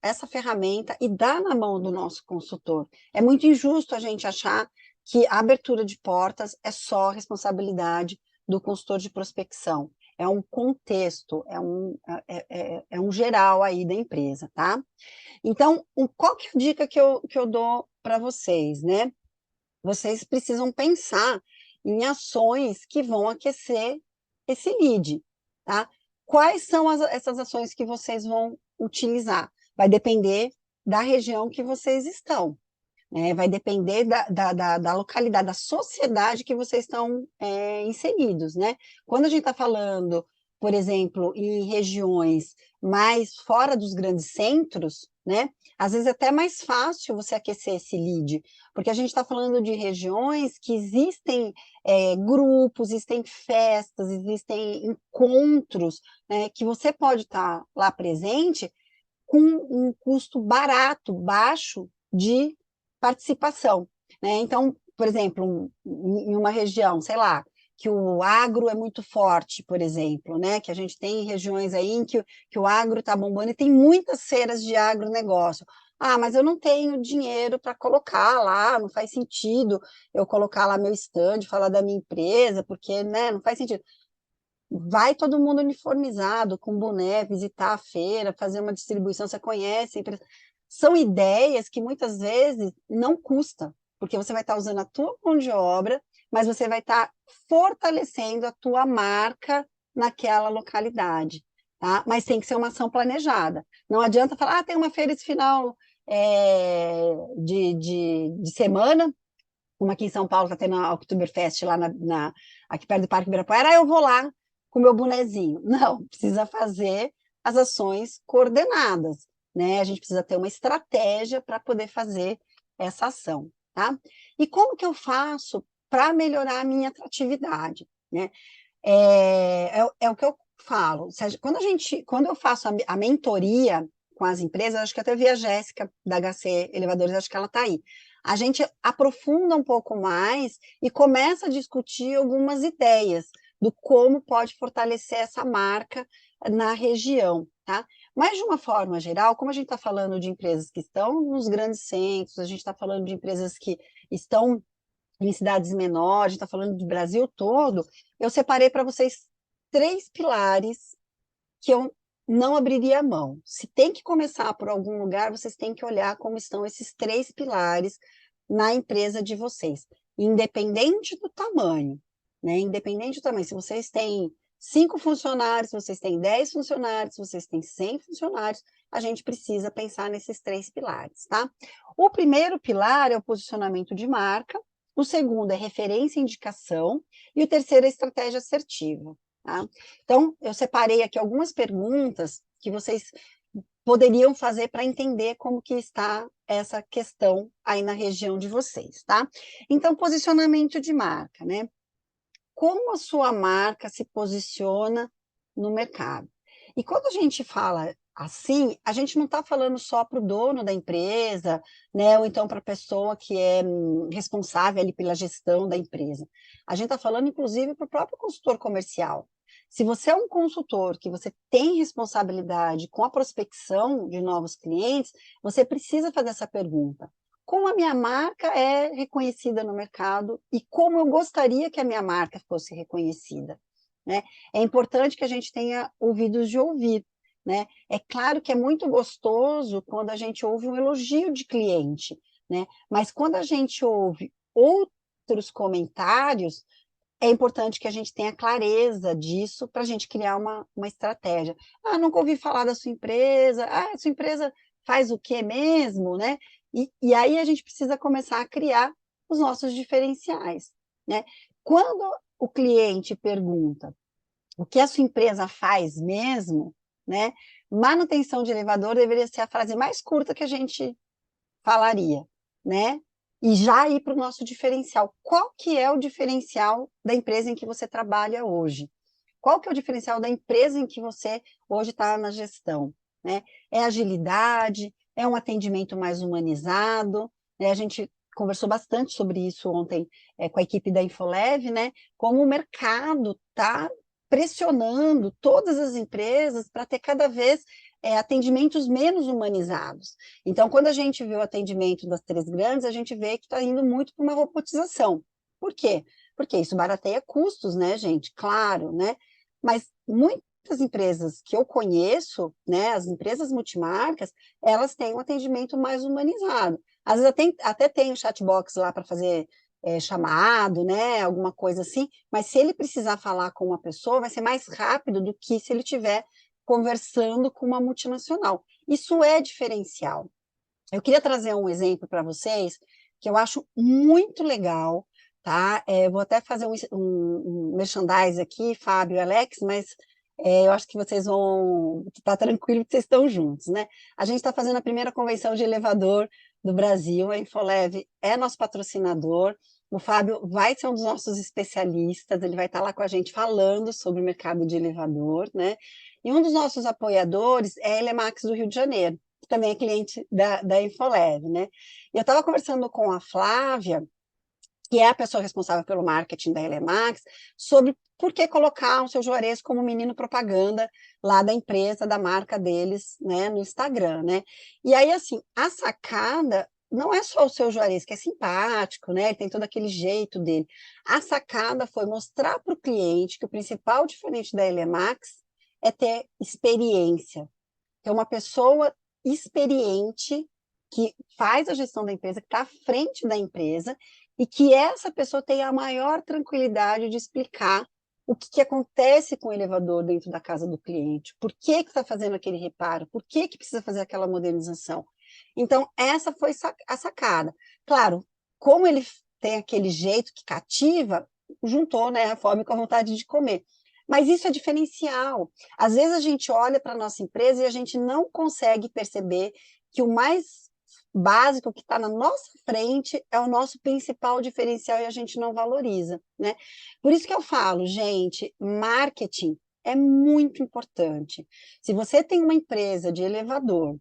essa ferramenta e dar na mão do nosso consultor. É muito injusto a gente achar que a abertura de portas é só responsabilidade do consultor de prospecção. É um contexto, é um geral aí da empresa, tá? Então, qual que é a dica que eu dou para vocês, né? Vocês precisam pensar em ações que vão aquecer esse lead, tá? Quais são essas ações que vocês vão utilizar? Vai depender da região que vocês estão, né? Vai depender da localidade, da sociedade que vocês estão inseridos, né? Quando a gente está falando, por exemplo, em regiões mais fora dos grandes centros, né? Às vezes é até mais fácil você aquecer esse lead, porque a gente está falando de regiões que existem grupos, existem festas, existem encontros, né, que você pode estar lá presente com um custo barato, baixo de participação, né? Então, por exemplo, em uma região, sei lá, que o agro é muito forte, por exemplo, né? Que a gente tem regiões aí em que o agro está bombando e tem muitas feiras de agronegócio. Ah, mas eu não tenho dinheiro para colocar lá, não faz sentido eu colocar lá meu stand, falar da minha empresa, porque, né, não faz sentido. Vai todo mundo uniformizado, com boné, visitar a feira, fazer uma distribuição, você conhece a empresa. São ideias que muitas vezes não custa, porque você vai estar usando a tua mão de obra, mas você vai estar fortalecendo a tua marca naquela localidade, tá? Mas tem que ser uma ação planejada. Não adianta falar, tem uma feira esse final de semana, como aqui em São Paulo está tendo a Oktoberfest lá aqui perto do Parque Ibirapuera, eu vou lá com o meu bonezinho. Não, precisa fazer as ações coordenadas, né? A gente precisa ter uma estratégia para poder fazer essa ação, tá? E como que eu faço para melhorar a minha atratividade, né? É o que eu falo. Quando eu faço a mentoria com as empresas, acho que até vi a Jéssica da HC Elevadores, acho que ela está aí. A gente aprofunda um pouco mais e começa a discutir algumas ideias do como pode fortalecer essa marca na região, tá? Mas, de uma forma geral, como a gente está falando de empresas que estão nos grandes centros, a gente está falando de empresas que estão em cidades menores, a gente está falando do Brasil todo, eu separei para vocês 3 pilares que eu não abriria a mão. Se tem que começar por algum lugar, vocês têm que olhar como estão esses 3 pilares na empresa de vocês, independente do tamanho, né? Independente do tamanho. Se vocês têm 5 funcionários, se vocês têm 10 funcionários, se vocês têm 100 funcionários, a gente precisa pensar nesses 3 pilares, tá? O primeiro pilar é o posicionamento de marca, o segundo é referência e indicação, e o terceiro é estratégia assertiva, tá? Então, eu separei aqui algumas perguntas que vocês poderiam fazer para entender como que está essa questão aí na região de vocês, tá? Então, posicionamento de marca, né? Como a sua marca se posiciona no mercado? E quando a gente fala assim, a gente não está falando só para o dono da empresa, né? Ou então para a pessoa que é responsável ali pela gestão da empresa. A gente está falando, inclusive, para o próprio consultor comercial. Se você é um consultor que você tem responsabilidade com a prospecção de novos clientes, você precisa fazer essa pergunta. Como a minha marca é reconhecida no mercado e como eu gostaria que a minha marca fosse reconhecida, né? É importante que a gente tenha ouvidos de ouvir, né? É claro que é muito gostoso quando a gente ouve um elogio de cliente, né? Mas quando a gente ouve outros comentários, é importante que a gente tenha clareza disso para a gente criar uma estratégia. Ah, nunca ouvi falar da sua empresa. Ah, sua empresa faz o quê mesmo, né? E aí a gente precisa começar a criar os nossos diferenciais, né? Quando o cliente pergunta o que a sua empresa faz mesmo, né? Manutenção de elevador deveria ser a frase mais curta que a gente falaria, né? E já ir para o nosso diferencial. Qual que é o diferencial da empresa em que você trabalha hoje? Qual que é o diferencial da empresa em que você hoje está na gestão, né? É agilidade, é um atendimento mais humanizado, né? A gente conversou bastante sobre isso ontem com a equipe da Infolev, né? Como o mercado está pressionando todas as empresas para ter cada vez atendimentos menos humanizados. Então, quando a gente vê o atendimento das 3 grandes, a gente vê que está indo muito para uma robotização. Por quê? Porque isso barateia custos, né, gente? Claro, né? Mas muitas empresas que eu conheço, né, as empresas multimarcas, elas têm um atendimento mais humanizado. Às vezes até tem o chatbox lá para fazer chamado, né, alguma coisa assim, mas se ele precisar falar com uma pessoa, vai ser mais rápido do que se ele estiver conversando com uma multinacional. Isso é diferencial. Eu queria trazer um exemplo para vocês que eu acho muito legal, tá? Vou até fazer um merchandise aqui, Fábio e Alex, mas eu acho que vocês vão estar tranquilos que vocês estão juntos, né? A gente está fazendo a primeira convenção de elevador do Brasil, a Infolev é nosso patrocinador, o Fábio vai ser um dos nossos especialistas, ele vai estar lá com a gente falando sobre o mercado de elevador, né? E um dos nossos apoiadores é a Elemax do Rio de Janeiro, que também é cliente da Infolev, né? E eu estava conversando com a Flávia, que é a pessoa responsável pelo marketing da Elemax, sobre por que colocar o seu Juarez como menino propaganda lá da empresa, da marca deles, né, no Instagram, né? E aí, assim, a sacada não é só o seu Juarez, que é simpático, né? Ele tem todo aquele jeito dele. A sacada foi mostrar para o cliente que o principal diferente da Elemax é ter experiência. É uma pessoa experiente que faz a gestão da empresa, que está à frente da empresa, e que essa pessoa tenha a maior tranquilidade de explicar o que acontece com o elevador dentro da casa do cliente, por que está fazendo aquele reparo, por que precisa fazer aquela modernização. Então, essa foi a sacada. Claro, como ele tem aquele jeito que cativa, juntou, né, a fome com a vontade de comer. Mas isso é diferencial. Às vezes a gente olha para a nossa empresa e a gente não consegue perceber que o mais básico que está na nossa frente é o nosso principal diferencial e a gente não valoriza, né? Por isso que eu falo, gente, marketing é muito importante. Se você tem uma empresa de elevador,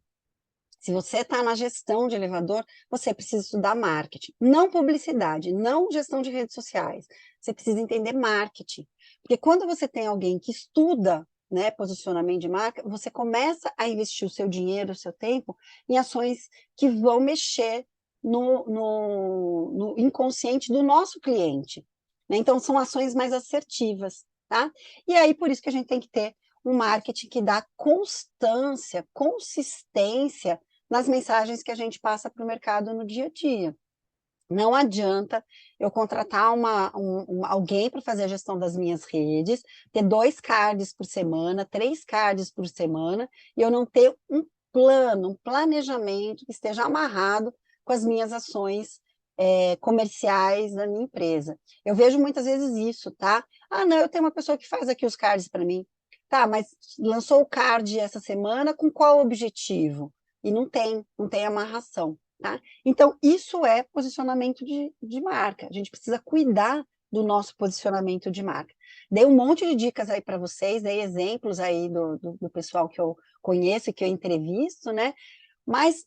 se você está na gestão de elevador, você precisa estudar marketing, não publicidade, não gestão de redes sociais. Você precisa entender marketing. Porque quando você tem alguém que estuda, né, posicionamento de marca, você começa a investir o seu dinheiro, o seu tempo em ações que vão mexer no inconsciente do nosso cliente, né? Então, são ações mais assertivas, tá? E aí, por isso que a gente tem que ter um marketing que dá constância, consistência nas mensagens que a gente passa para o mercado no dia a dia. Não adianta eu contratar alguém para fazer a gestão das minhas redes, ter 2 cards por semana, 3 cards por semana, e eu não ter um plano, um planejamento que esteja amarrado com as minhas ações comerciais da minha empresa. Eu vejo muitas vezes isso, tá? Ah, não, eu tenho uma pessoa que faz aqui os cards para mim. Tá, mas lançou o card essa semana com qual objetivo? E não tem amarração, tá? Então, isso é posicionamento de marca. A gente precisa cuidar do nosso posicionamento de marca. Dei um monte de dicas aí para vocês, dei exemplos aí do pessoal que eu conheço e que eu entrevisto, né? Mas,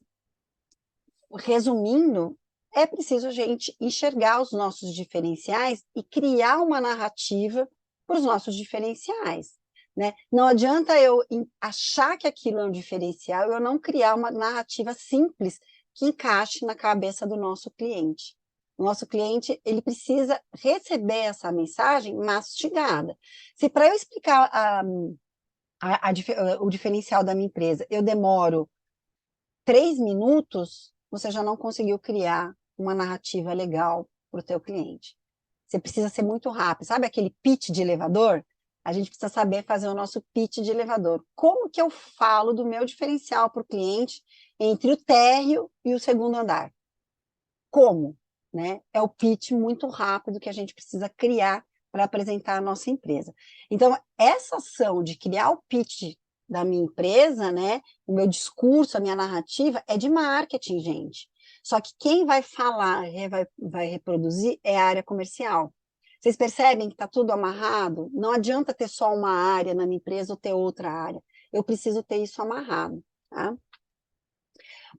resumindo, é preciso a gente enxergar os nossos diferenciais e criar uma narrativa para os nossos diferenciais, né? Não adianta eu achar que aquilo é um diferencial e eu não criar uma narrativa simples que encaixe na cabeça do nosso cliente. O nosso cliente, ele precisa receber essa mensagem mastigada. Se para eu explicar o diferencial da minha empresa, eu demoro 3 minutos, você já não conseguiu criar uma narrativa legal para o teu cliente. Você precisa ser muito rápido. Sabe aquele pitch de elevador? A gente precisa saber fazer o nosso pitch de elevador. Como que eu falo do meu diferencial para o cliente entre o térreo e o segundo andar? Como? Né? É o pitch muito rápido que a gente precisa criar para apresentar a nossa empresa. Então, essa ação de criar o pitch da minha empresa, né, o meu discurso, a minha narrativa, é de marketing, gente. Só que quem vai falar, vai reproduzir é a área comercial. Vocês percebem que está tudo amarrado? Não adianta ter só uma área na minha empresa ou ter outra área. Eu preciso ter isso amarrado, tá?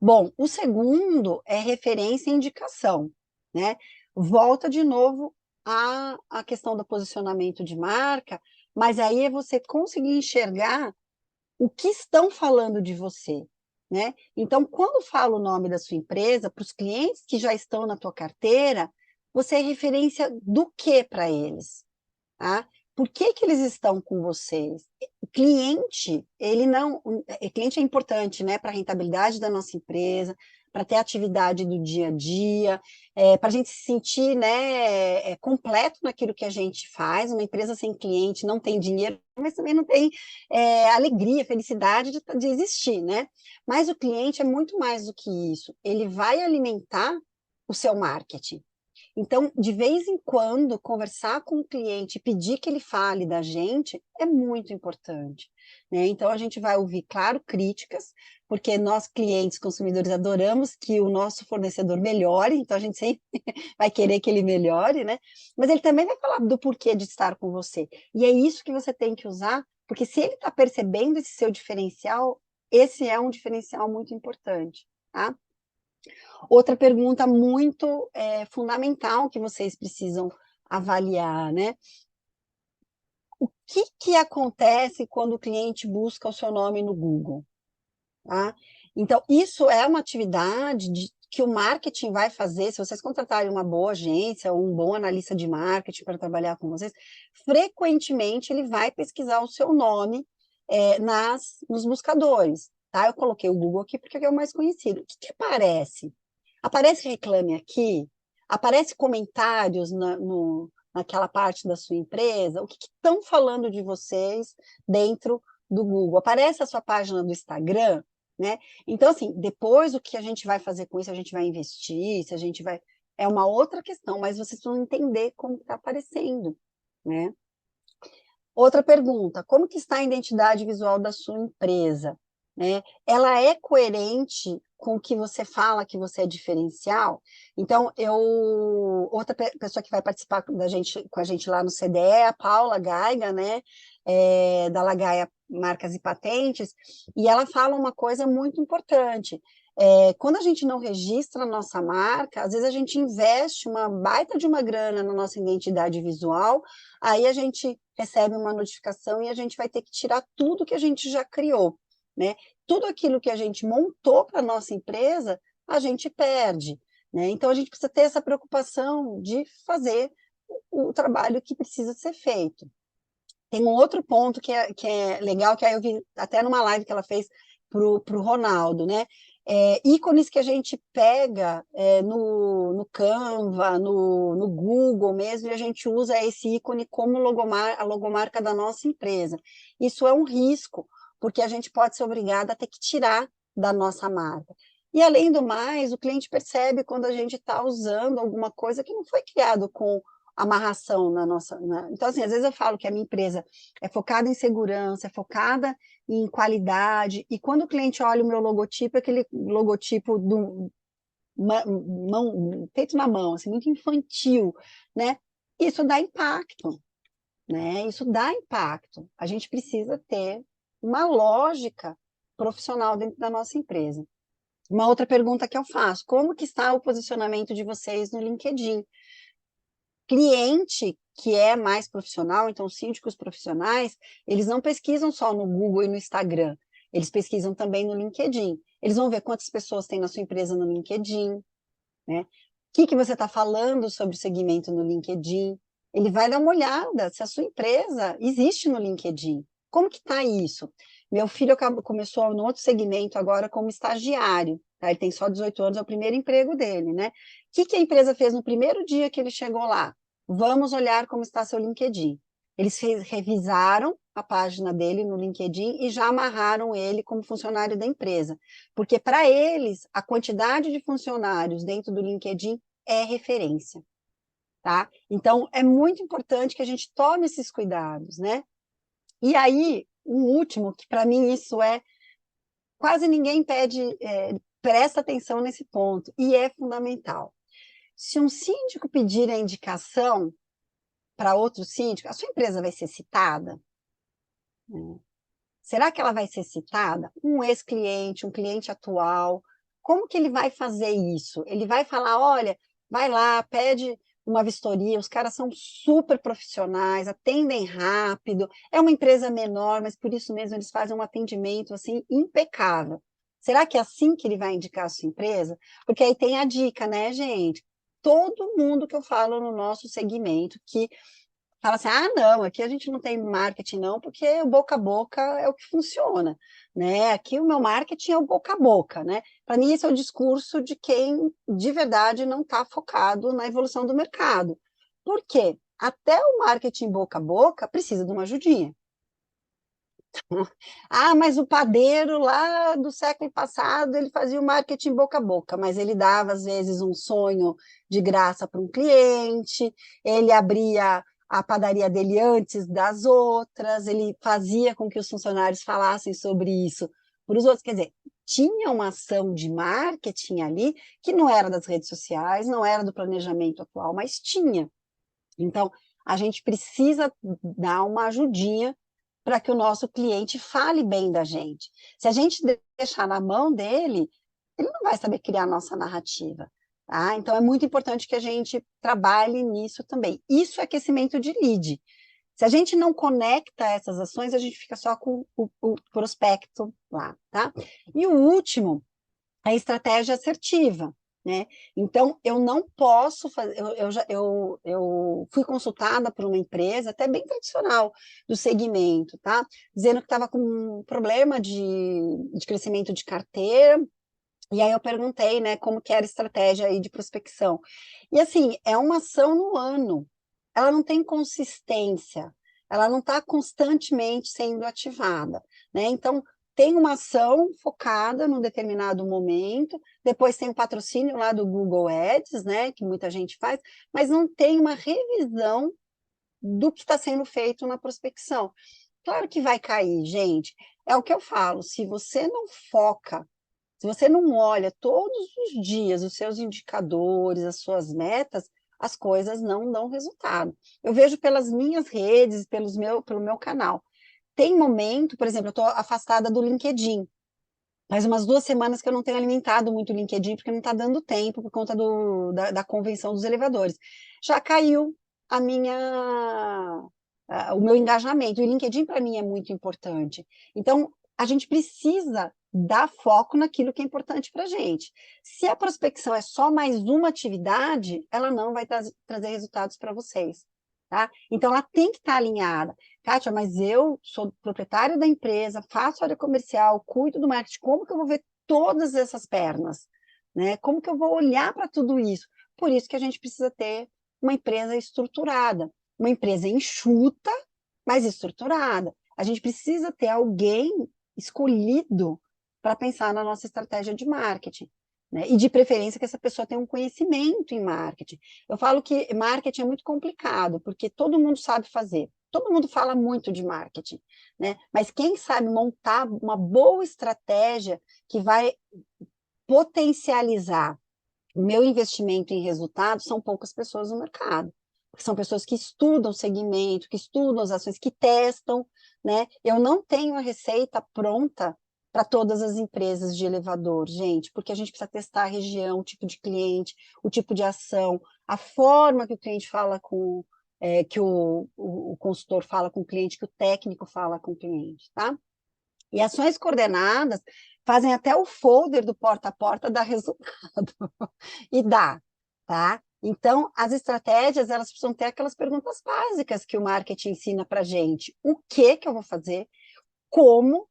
Bom, o segundo é referência e indicação, né? Volta de novo à questão do posicionamento de marca, mas aí é você conseguir enxergar o que estão falando de você, né? Então, quando fala o nome da sua empresa, para os clientes que já estão na tua carteira, você é referência do que para eles? Tá? Por que que eles estão com vocês? O cliente, o cliente é importante, né, para a rentabilidade da nossa empresa, para ter atividade do dia a dia, para a gente se sentir, né, completo naquilo que a gente faz. Uma empresa sem cliente não tem dinheiro, mas também não tem alegria, felicidade de existir, né? Mas o cliente é muito mais do que isso. Ele vai alimentar o seu marketing. Então, de vez em quando, conversar com o cliente, pedir que ele fale da gente, é muito importante, né? Então, a gente vai ouvir, claro, críticas, porque nós, clientes, consumidores, adoramos que o nosso fornecedor melhore, então a gente sempre vai querer que ele melhore, né? Mas ele também vai falar do porquê de estar com você. E é isso que você tem que usar, porque se ele está percebendo esse seu diferencial, esse é um diferencial muito importante, tá? Outra pergunta muito fundamental que vocês precisam avaliar, né? O que acontece quando o cliente busca o seu nome no Google? Tá? Então, isso é uma atividade que o marketing vai fazer. Se vocês contratarem uma boa agência ou um bom analista de marketing para trabalhar com vocês, frequentemente ele vai pesquisar o seu nome nos buscadores. Tá? Eu coloquei o Google aqui porque é o mais conhecido. O que aparece? Aparece reclame aqui? Aparece comentários naquela parte da sua empresa? O que estão falando de vocês dentro do Google? Aparece a sua página do Instagram, né? Então, assim, depois o que a gente vai fazer com isso, a gente vai investir, se a gente vai... É uma outra questão, mas vocês vão entender como está aparecendo, né? Outra pergunta, como que está a identidade visual da sua empresa? Né? Ela é coerente com o que você fala que você é diferencial? Então, outra pessoa que vai participar com a gente lá no CDE é a Paula Gaiga, né? Da Lagaia Marcas e Patentes, e ela fala uma coisa muito importante. Quando a gente não registra a nossa marca, às vezes a gente investe uma baita de uma grana na nossa identidade visual, aí a gente recebe uma notificação e a gente vai ter que tirar tudo que a gente já criou, né? Tudo aquilo que a gente montou para a nossa empresa, a gente perde, né? Então, a gente precisa ter essa preocupação de fazer o trabalho que precisa ser feito. Tem um outro ponto que é legal, que aí eu vi até numa live que ela fez para o Ronaldo, né? Ícones que a gente pega no Canva, no Google mesmo, e a gente usa esse ícone como a logomarca da nossa empresa. Isso é um risco, porque a gente pode ser obrigado a ter que tirar da nossa marca. E, além do mais, o cliente percebe quando a gente está usando alguma coisa que não foi criado com amarração na nossa... Então, assim, às vezes eu falo que a minha empresa é focada em segurança, é focada em qualidade, e quando o cliente olha o meu logotipo, é aquele logotipo feito na mão, assim, muito infantil, né? Isso dá impacto, né? Isso dá impacto. A gente precisa ter uma lógica profissional dentro da nossa empresa. Uma outra pergunta que eu faço, como que está o posicionamento de vocês no LinkedIn? Cliente que é mais profissional, então síndicos profissionais, eles não pesquisam só no Google e no Instagram, eles pesquisam também no LinkedIn. Eles vão ver quantas pessoas tem na sua empresa no LinkedIn, né? O que você está falando sobre o segmento no LinkedIn? Ele vai dar uma olhada se a sua empresa existe no LinkedIn. Como que está isso? Meu filho começou no outro segmento agora como estagiário, tá? Ele tem só 18 anos, é o primeiro emprego dele, né? O que a empresa fez no primeiro dia que ele chegou lá? Vamos olhar como está seu LinkedIn. Eles revisaram a página dele no LinkedIn e já amarraram ele como funcionário da empresa. Porque, para eles, a quantidade de funcionários dentro do LinkedIn é referência. Tá? Então, é muito importante que a gente tome esses cuidados, né? E aí, um último, que para mim isso quase ninguém presta atenção nesse ponto, e é fundamental. Se um síndico pedir a indicação para outro síndico, a sua empresa vai ser citada? Será que ela vai ser citada? Um ex-cliente, um cliente atual, como que ele vai fazer isso? Ele vai falar, olha, vai lá, pede uma vistoria, os caras são super profissionais, atendem rápido, é uma empresa menor, mas por isso mesmo eles fazem um atendimento assim impecável. Será que é assim que ele vai indicar a sua empresa? Porque aí tem a dica, né, gente? Todo mundo que eu falo no nosso segmento que fala assim, ah, não, aqui a gente não tem marketing não, porque o boca a boca é o que funciona, né? Aqui o meu marketing é o boca a boca, né? Para mim esse é o discurso de quem de verdade não está focado na evolução do mercado. Por quê? Até o marketing boca a boca precisa de uma ajudinha. Ah, mas o padeiro lá do século passado, ele fazia o marketing boca a boca, mas ele dava, às vezes, um sonho de graça para um cliente, ele abria a padaria dele antes das outras, ele fazia com que os funcionários falassem sobre isso para os outros. Quer dizer, tinha uma ação de marketing ali que não era das redes sociais, não era do planejamento atual, mas tinha. Então, a gente precisa dar uma ajudinha para que o nosso cliente fale bem da gente. Se a gente deixar na mão dele, ele não vai saber criar a nossa narrativa. Tá? Então, é muito importante que a gente trabalhe nisso também. Isso é aquecimento de lead. Se a gente não conecta essas ações, a gente fica só com o prospecto lá. Tá? E o último, a estratégia assertiva. Né? Então, eu não posso fazer. Eu fui consultada por uma empresa, até bem tradicional, do segmento, tá? Dizendo que estava com um problema de crescimento de carteira. E aí eu perguntei, né, como que era a estratégia aí de prospecção. E assim, é uma ação no ano. Ela não tem consistência, ela não está constantemente sendo ativada, né? Então, tem uma ação focada num determinado momento, depois tem o patrocínio lá do Google Ads, né, que muita gente faz, mas não tem uma revisão do que está sendo feito na prospecção. Claro que vai cair, gente. É o que eu falo, se você não foca, se você não olha todos os dias os seus indicadores, as suas metas, as coisas não dão resultado. Eu vejo pelas minhas redes, pelo meu canal. Tem momento, por exemplo, eu estou afastada do LinkedIn. Faz umas 2 semanas que eu não tenho alimentado muito o LinkedIn, porque não está dando tempo por conta da convenção dos elevadores. Já caiu a o meu engajamento. E o LinkedIn, para mim, é muito importante. Então, a gente precisa dar foco naquilo que é importante para a gente. Se a prospecção é só mais uma atividade, ela não vai trazer resultados para vocês. Tá? Então, ela tem que estar alinhada. Kátia, mas eu sou proprietária da empresa, faço área comercial, cuido do marketing, como que eu vou ver todas essas pernas? Né? Como que eu vou olhar para tudo isso? Por isso que a gente precisa ter uma empresa estruturada, uma empresa enxuta, mas estruturada. A gente precisa ter alguém escolhido para pensar na nossa estratégia de marketing. Né? E de preferência que essa pessoa tenha um conhecimento em marketing. Eu falo que marketing é muito complicado, porque todo mundo sabe fazer. Todo mundo fala muito de marketing, né? Mas quem sabe montar uma boa estratégia que vai potencializar o meu investimento em resultados são poucas pessoas no mercado. São pessoas que estudam o segmento, que estudam as ações, que testam, né? Eu não tenho a receita pronta para todas as empresas de elevador, gente, porque a gente precisa testar a região, o tipo de cliente, o tipo de ação, a forma que o cliente fala com, que o consultor fala com o cliente, que o técnico fala com o cliente, tá? E ações coordenadas fazem até o folder do porta a porta dar resultado. E dá, tá? Então, as estratégias, elas precisam ter aquelas perguntas básicas que o marketing ensina para a gente. O que eu vou fazer? Como?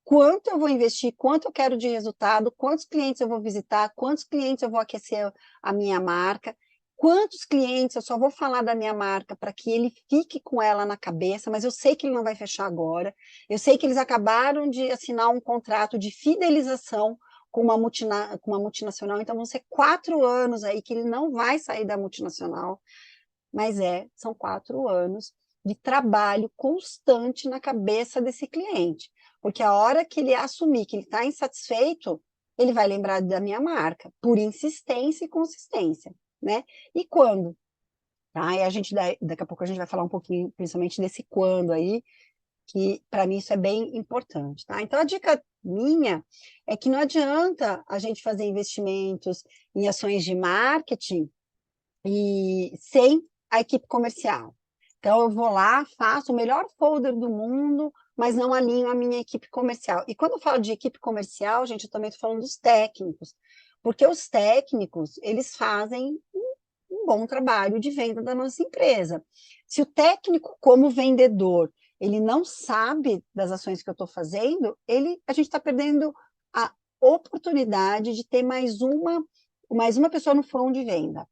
Quanto eu vou investir? Quanto eu quero de resultado? Quantos clientes eu vou visitar? Quantos clientes eu vou aquecer a minha marca? Quantos clientes eu só vou falar da minha marca para que ele fique com ela na cabeça, mas eu sei que ele não vai fechar agora. Eu sei que eles acabaram de assinar um contrato de fidelização com uma multinacional, então vão ser 4 anos aí que ele não vai sair da multinacional, mas são 4 anos de trabalho constante na cabeça desse cliente, porque a hora que ele assumir que ele está insatisfeito, ele vai lembrar da minha marca, por insistência e consistência, né? E quando? Tá? E daqui a pouco a gente vai falar um pouquinho, principalmente desse quando aí, que para mim isso é bem importante, tá? Então a dica minha é que não adianta a gente fazer investimentos em ações de marketing e sem a equipe comercial. Então eu vou lá, faço o melhor folder do mundo, mas não alinho a minha equipe comercial. E quando eu falo de equipe comercial, gente, eu também estou falando dos técnicos, porque os técnicos, eles fazem um um bom trabalho de venda da nossa empresa. Se o técnico, como vendedor, ele não sabe das ações que eu estou fazendo, a gente está perdendo a oportunidade de ter mais uma pessoa no front de venda.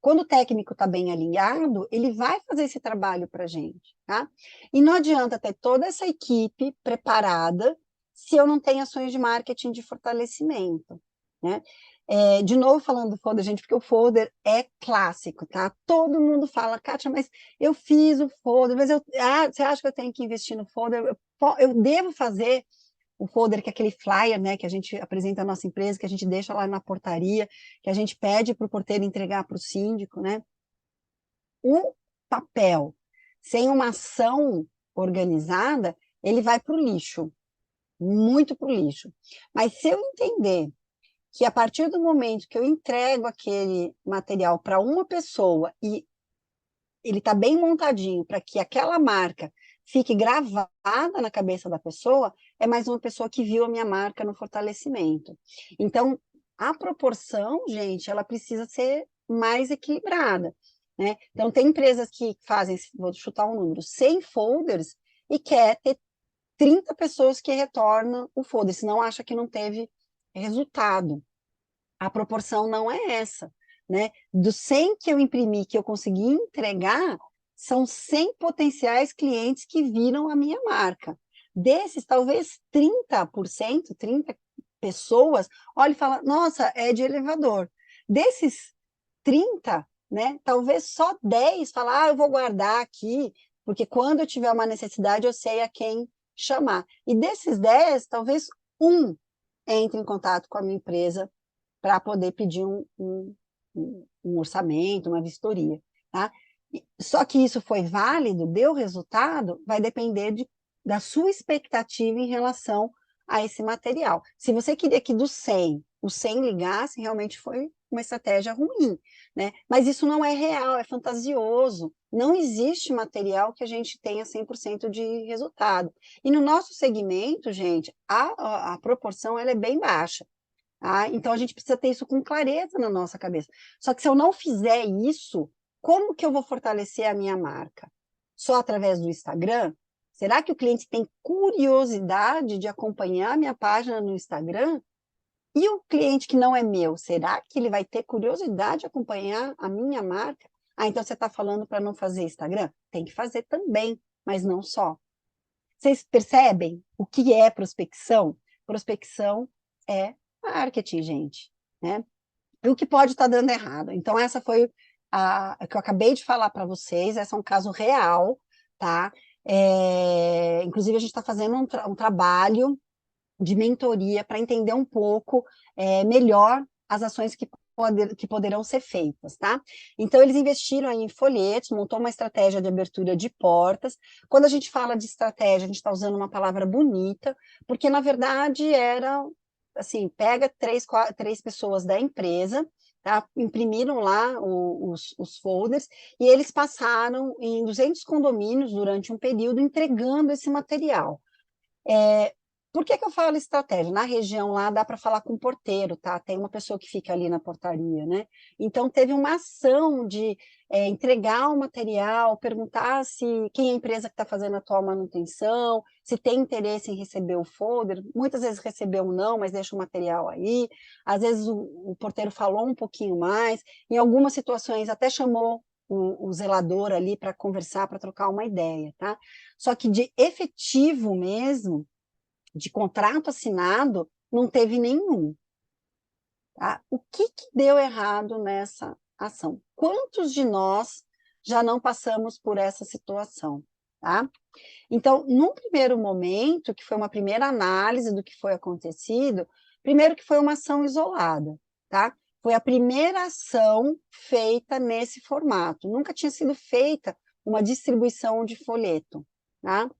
Quando o técnico está bem alinhado, ele vai fazer esse trabalho para a gente, tá? E não adianta ter toda essa equipe preparada se eu não tenho ações de marketing de fortalecimento, né? De novo falando do folder, gente, porque o folder é clássico, tá? Todo mundo fala, Kátia, mas eu fiz o folder, mas você acha que eu tenho que investir no folder? Eu devo fazer o folder, que é aquele flyer, né, que a gente apresenta a nossa empresa, que a gente deixa lá na portaria, que a gente pede para o porteiro entregar para o síndico, né? O papel, sem uma ação organizada, ele vai para o lixo, muito para o lixo. Mas se eu entender que a partir do momento que eu entrego aquele material para uma pessoa e ele está bem montadinho para que aquela marca fique gravada na cabeça da pessoa, é mais uma pessoa que viu a minha marca no fortalecimento. Então, a proporção, gente, ela precisa ser mais equilibrada, né? Então, tem empresas que fazem, vou chutar um número, 100 folders e quer ter 30 pessoas que retornam o folder, senão acha que não teve resultado. A proporção não é essa, né? Dos 100 que eu imprimi, que eu consegui entregar, são 100 potenciais clientes que viram a minha marca. Desses, talvez 30%, 30 pessoas, olha e fala, nossa, é de elevador. Desses 30, né, talvez só 10 falar, eu vou guardar aqui, porque quando eu tiver uma necessidade, eu sei a quem chamar. E desses 10, talvez um entre em contato com a minha empresa para poder pedir um orçamento, uma vistoria, tá? Só que isso foi válido, deu resultado, vai depender da sua expectativa em relação a esse material. Se você queria que dos 100, os 100 ligassem, realmente foi uma estratégia ruim, né? Mas isso não é real, é fantasioso. Não existe material que a gente tenha 100% de resultado. E no nosso segmento, gente, a proporção ela é bem baixa. Então, a gente precisa ter isso com clareza na nossa cabeça. Só que se eu não fizer isso, como que eu vou fortalecer a minha marca? Só através do Instagram? Será que o cliente tem curiosidade de acompanhar a minha página no Instagram? E o cliente que não é meu, será que ele vai ter curiosidade de acompanhar a minha marca? Então você está falando para não fazer Instagram? Tem que fazer também, mas não só. Vocês percebem o que é prospecção? Prospecção é marketing, gente, né? E o que pode estar dando errado. Então, essa foi a que eu acabei de falar para vocês, essa é um caso real, tá? Inclusive, a gente está fazendo um trabalho de mentoria para entender um pouco melhor as ações que poderão ser feitas, tá? Então, eles investiram aí em folhetos, montou uma estratégia de abertura de portas. Quando a gente fala de estratégia, a gente está usando uma palavra bonita, porque, na verdade, era, assim, pega três pessoas da empresa, tá? Imprimiram lá os folders, e eles passaram em 200 condomínios durante um período entregando esse material. Por que eu falo estratégia? Na região lá dá para falar com o porteiro, tá? Tem uma pessoa que fica ali na portaria, né? Então teve uma ação de entregar o material, perguntar se quem é a empresa que está fazendo a tua manutenção, se tem interesse em receber o folder. Muitas vezes recebeu não, mas deixa o material aí. Às vezes o porteiro falou um pouquinho mais. Em algumas situações até chamou o zelador ali para conversar, para trocar uma ideia, tá? Só que de efetivo mesmo, de contrato assinado, não teve nenhum. Tá? O que deu errado nessa ação? Quantos de nós já não passamos por essa situação? Tá? Então, num primeiro momento, que foi uma primeira análise do que foi acontecido, primeiro que foi uma ação isolada, tá? Foi a primeira ação feita nesse formato. Nunca tinha sido feita uma distribuição de folheto, tá?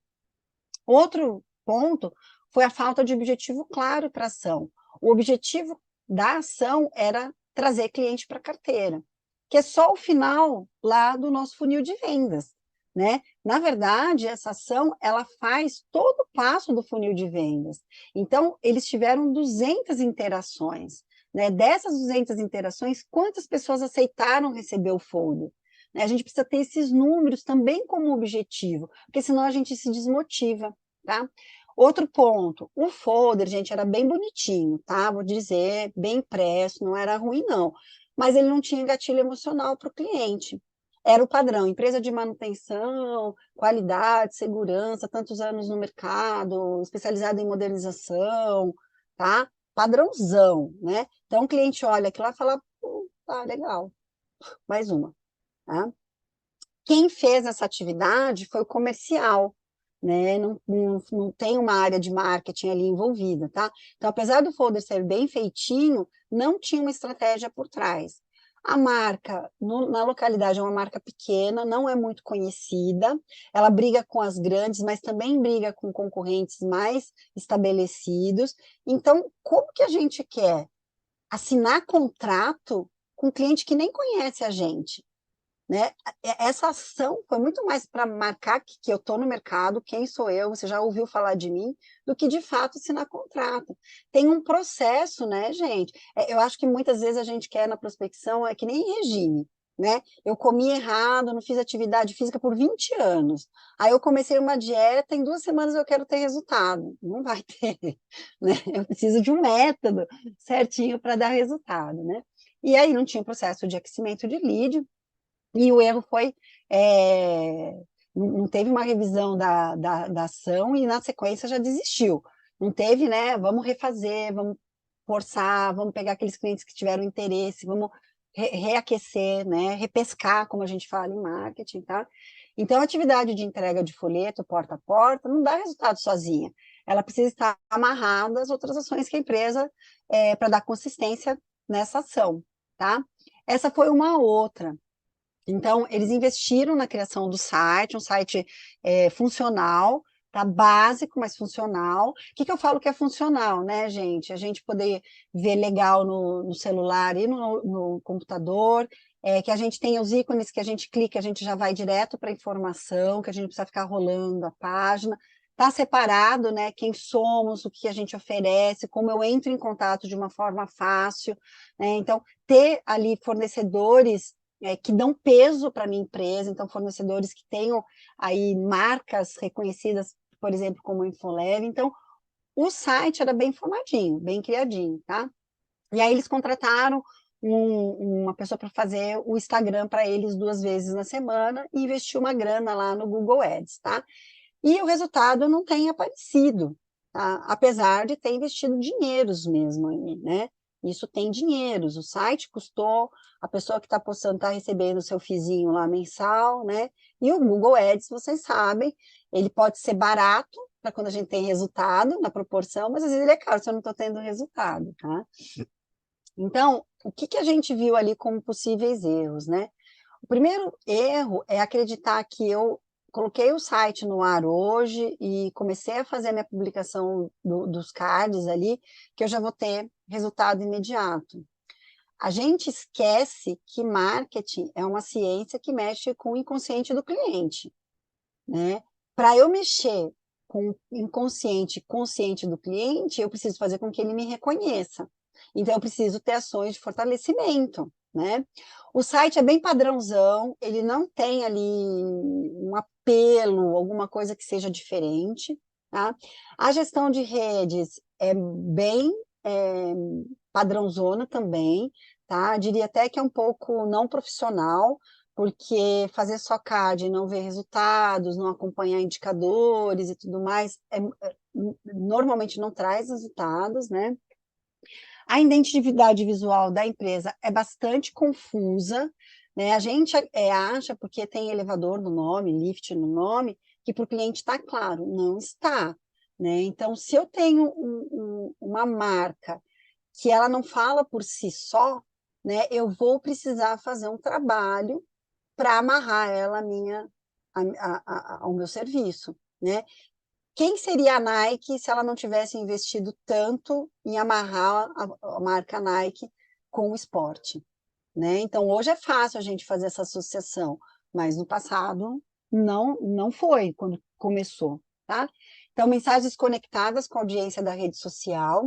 Outro ponto foi a falta de objetivo claro para a ação. O objetivo da ação era trazer cliente para a carteira, que é só o final lá do nosso funil de vendas, né? Na verdade, essa ação, ela faz todo o passo do funil de vendas. Então, eles tiveram 200 interações, né? Dessas 200 interações, quantas pessoas aceitaram receber o folder? Né? A gente precisa ter esses números também como objetivo, porque senão a gente se desmotiva, tá? Outro ponto, o folder, gente, era bem bonitinho, tá? Vou dizer, bem impresso, não era ruim, não. Mas ele não tinha gatilho emocional para o cliente. Era o padrão, empresa de manutenção, qualidade, segurança, tantos anos no mercado, especializada em modernização, tá? Padrãozão, né? Então o cliente olha aquilo lá e fala, tá, legal, mais uma, tá? Quem fez essa atividade foi o comercial, né? Não tem uma área de marketing ali envolvida, tá? Então, apesar do folder ser bem feitinho, não tinha uma estratégia por trás. A marca, na localidade, é uma marca pequena, não é muito conhecida, ela briga com as grandes, mas também briga com concorrentes mais estabelecidos. Então, como que a gente quer assinar contrato com um cliente que nem conhece a gente? Né? Essa ação foi muito mais para marcar que eu estou no mercado, quem sou eu, você já ouviu falar de mim, do que de fato assinar contrato. Tem um processo, né, gente? Eu acho que muitas vezes a gente quer na prospecção, é que nem regime, né? Eu comi errado, não fiz atividade física por 20 anos. Aí eu comecei uma dieta, em 2 semanas eu quero ter resultado. Não vai ter, né? Eu preciso de um método certinho para dar resultado, né? E aí não tinha processo de aquecimento de lead, e o erro foi, não teve uma revisão da ação e na sequência já desistiu. Não teve, né? Vamos refazer, vamos forçar, vamos pegar aqueles clientes que tiveram interesse, vamos reaquecer, né? Repescar, como a gente fala em marketing, tá? Então, a atividade de entrega de folheto porta a porta não dá resultado sozinha. Ela precisa estar amarrada às outras ações que a empresa, para dar consistência nessa ação, tá? Essa foi uma outra. Então, eles investiram na criação do site, um site funcional, tá? Básico, mas funcional. O que eu falo que é funcional, né, gente? A gente poder ver legal no celular e no computador, que a gente tenha os ícones que a gente clica, a gente já vai direto para a informação, que a gente não precisa ficar rolando a página. Tá separado, né? Quem somos, o que a gente oferece, como eu entro em contato de uma forma fácil, né? Então, ter ali fornecedores que dão peso para a minha empresa, então fornecedores que tenham aí marcas reconhecidas, por exemplo, como Infoleve. Então, o site era bem formadinho, bem criadinho, tá? E aí eles contrataram uma pessoa para fazer o Instagram para eles 2 vezes na semana e investiu uma grana lá no Google Ads, tá? E o resultado não tem aparecido, tá? Apesar de ter investido dinheiros mesmo aí, né? Isso tem dinheiros, o site custou, a pessoa que está postando está recebendo o seu fizinho lá mensal, né? E o Google Ads, vocês sabem, ele pode ser barato para quando a gente tem resultado na proporção, mas às vezes ele é caro se eu não estou tendo resultado, tá? Então, o que a gente viu ali como possíveis erros, né? O primeiro erro é acreditar que eu coloquei o site no ar hoje e comecei a fazer a minha publicação dos cards ali, que eu já vou ter resultado imediato. A gente esquece que marketing é uma ciência que mexe com o inconsciente do cliente, né? Para eu mexer com o inconsciente consciente do cliente, eu preciso fazer com que ele me reconheça. Então, eu preciso ter ações de fortalecimento, né? O site é bem padrãozão, ele não tem ali um apelo, alguma coisa que seja diferente, tá? A gestão de redes é bem padrãozona também, tá? Diria até que é um pouco não profissional, porque fazer só CAD e não ver resultados, não acompanhar indicadores e tudo mais, normalmente não traz resultados, né? A identidade visual da empresa é bastante confusa, né? A gente acha, porque tem elevador no nome, lift no nome, que para o cliente está claro, não está, né? Então, se eu tenho uma marca que ela não fala por si só, né, eu vou precisar fazer um trabalho para amarrar ela ao meu serviço, né? Quem seria a Nike se ela não tivesse investido tanto em amarrar a marca Nike com o esporte, né? Então, hoje é fácil a gente fazer essa associação, mas no passado não foi quando começou, tá? Então, mensagens conectadas com a audiência da rede social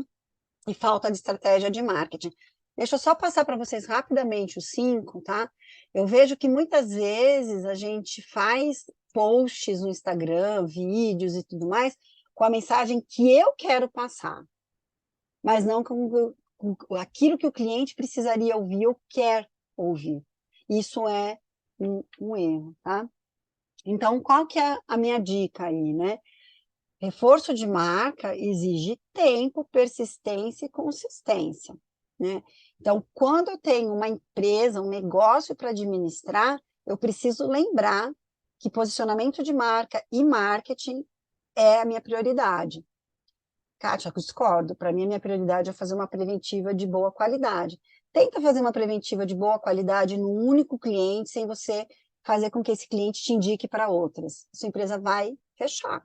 e falta de estratégia de marketing. Deixa eu só passar para vocês rapidamente os 5, tá? Eu vejo que muitas vezes a gente faz posts no Instagram, vídeos e tudo mais, com a mensagem que eu quero passar, mas não com aquilo que o cliente precisaria ouvir ou quer ouvir. Isso é um erro, tá? Então, qual que é a minha dica aí, né? Reforço de marca exige tempo, persistência e consistência, né? Então, quando eu tenho uma empresa, um negócio para administrar, eu preciso lembrar que posicionamento de marca e marketing é a minha prioridade. Kátia, eu discordo. Para mim, a minha prioridade é fazer uma preventiva de boa qualidade. Tenta fazer uma preventiva de boa qualidade num único cliente, sem você fazer com que esse cliente te indique para outras. Sua empresa vai fechar,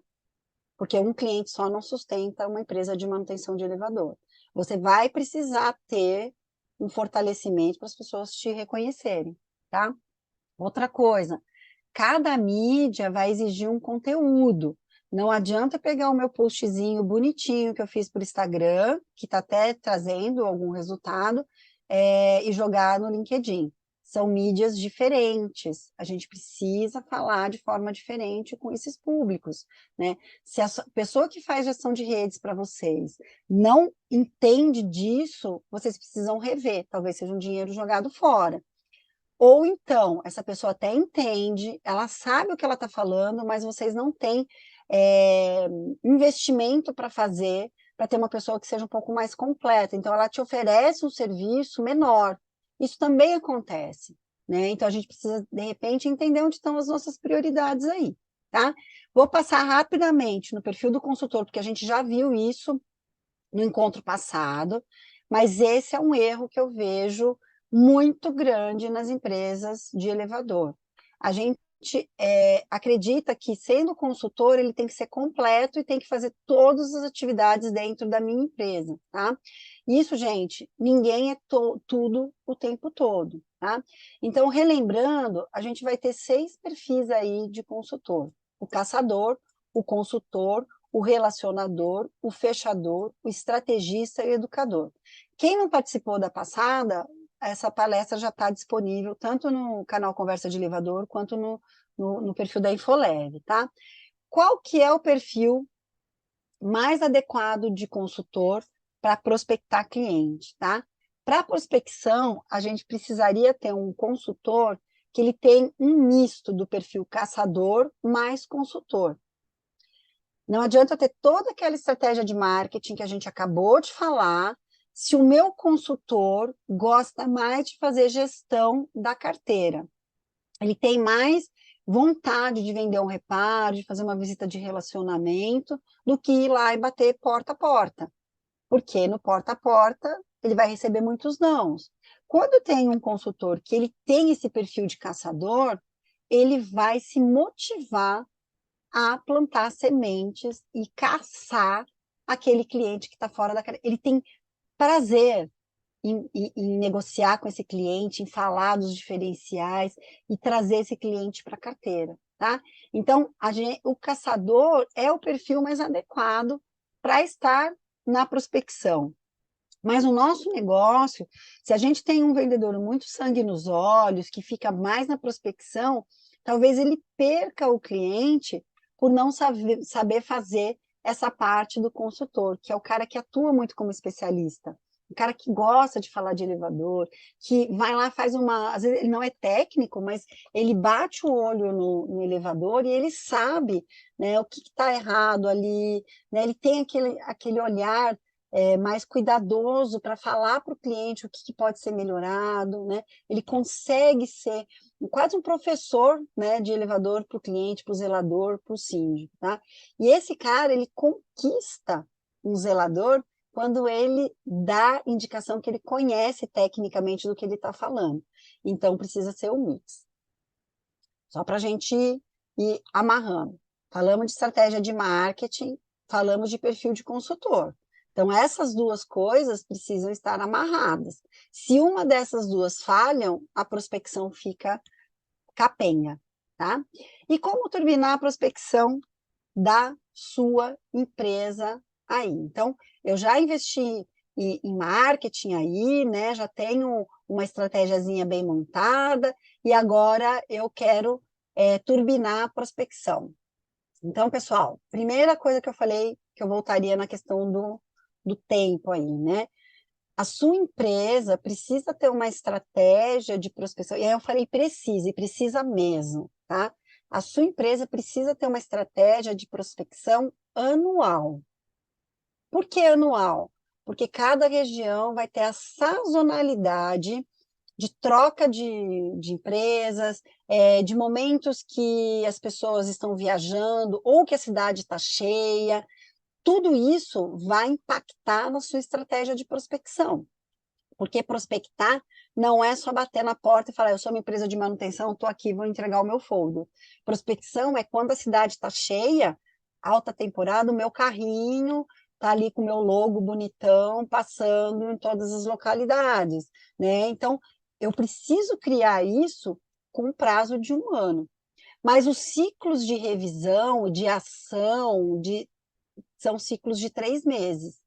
porque um cliente só não sustenta uma empresa de manutenção de elevador. Você vai precisar ter um fortalecimento para as pessoas te reconhecerem, tá? Outra coisa, cada mídia vai exigir um conteúdo. Não adianta pegar o meu postzinho bonitinho que eu fiz por Instagram, que está até trazendo algum resultado, e jogar no LinkedIn. São mídias diferentes. A gente precisa falar de forma diferente com esses públicos, né? Se a pessoa que faz gestão de redes para vocês não entende disso, vocês precisam rever. Talvez seja um dinheiro jogado fora. Ou então, essa pessoa até entende, ela sabe o que ela está falando, mas vocês não têm investimento para fazer, para ter uma pessoa que seja um pouco mais completa. Então, ela te oferece um serviço menor. Isso também acontece, né? Então, a gente precisa, de repente, entender onde estão as nossas prioridades aí, tá? Vou passar rapidamente no perfil do consultor, porque a gente já viu isso no encontro passado, mas esse é um erro que eu vejo muito grande nas empresas de elevador. A gente acredita que, sendo consultor, ele tem que ser completo e tem que fazer todas as atividades dentro da minha empresa, tá? Isso, gente, ninguém é tudo o tempo todo, tá? Então, relembrando, a gente vai ter 6 perfis aí de consultor: o caçador, o consultor, o relacionador, o fechador, o estrategista e o educador. Quem não participou da passada, essa palestra já está disponível tanto no canal Conversa de Elevador quanto no perfil da Infoleve, tá? Qual que é o perfil mais adequado de consultor para prospectar cliente, tá? Para prospecção, a gente precisaria ter um consultor que ele tem um misto do perfil caçador mais consultor. Não adianta eu ter toda aquela estratégia de marketing que a gente acabou de falar, se o meu consultor gosta mais de fazer gestão da carteira. Ele tem mais vontade de vender um reparo, de fazer uma visita de relacionamento, do que ir lá e bater porta a porta. Porque no porta a porta ele vai receber muitos nãos. Quando tem um consultor que ele tem esse perfil de caçador, ele vai se motivar a plantar sementes e caçar aquele cliente que está fora da carteira. Ele tem prazer em negociar com esse cliente, em falar dos diferenciais e trazer esse cliente para a carteira, tá? Então, o caçador é o perfil mais adequado para estar na prospecção. Mas no nosso negócio, se a gente tem um vendedor muito sangue nos olhos, que fica mais na prospecção, talvez ele perca o cliente por não saber fazer essa parte do consultor, que é o cara que atua muito como especialista, o cara que gosta de falar de elevador, que vai lá, faz às vezes ele não é técnico, mas ele bate o olho no elevador e ele sabe, né, o que está errado ali, né, ele tem aquele olhar mais cuidadoso para falar para o cliente o que pode ser melhorado, né? Ele consegue ser quase um professor, né, de elevador para o cliente, para o zelador, para o síndico, tá? E esse cara, ele conquista um zelador quando ele dá indicação que ele conhece tecnicamente do que ele está falando. Então, precisa ser um mix. Só para a gente ir amarrando. Falamos de estratégia de marketing, falamos de perfil de consultor. Então, essas duas coisas precisam estar amarradas. Se uma dessas duas falham, a prospecção fica capenga, tá? E como turbinar a prospecção da sua empresa aí? Então, eu já investi em marketing aí, né? Já tenho uma estratégiazinha bem montada e agora eu quero turbinar a prospecção. Então, pessoal, primeira coisa que eu falei, que eu voltaria na questão do tempo aí, né? A sua empresa precisa ter uma estratégia de prospecção, e aí eu falei precisa, e precisa mesmo, tá? A sua empresa precisa ter uma estratégia de prospecção anual. Por que anual? Porque cada região vai ter a sazonalidade de troca de empresas, de momentos que as pessoas estão viajando, ou que a cidade está cheia. Tudo isso vai impactar na sua estratégia de prospecção. Porque prospectar não é só bater na porta e falar, eu sou uma empresa de manutenção, estou aqui, vou entregar o meu folder. Prospecção é quando a cidade está cheia, alta temporada, o meu carrinho está ali com o meu logo bonitão, passando em todas as localidades, né? Então, eu preciso criar isso com um prazo de 1 ano. Mas os ciclos de revisão, de ação, são ciclos de 3 meses.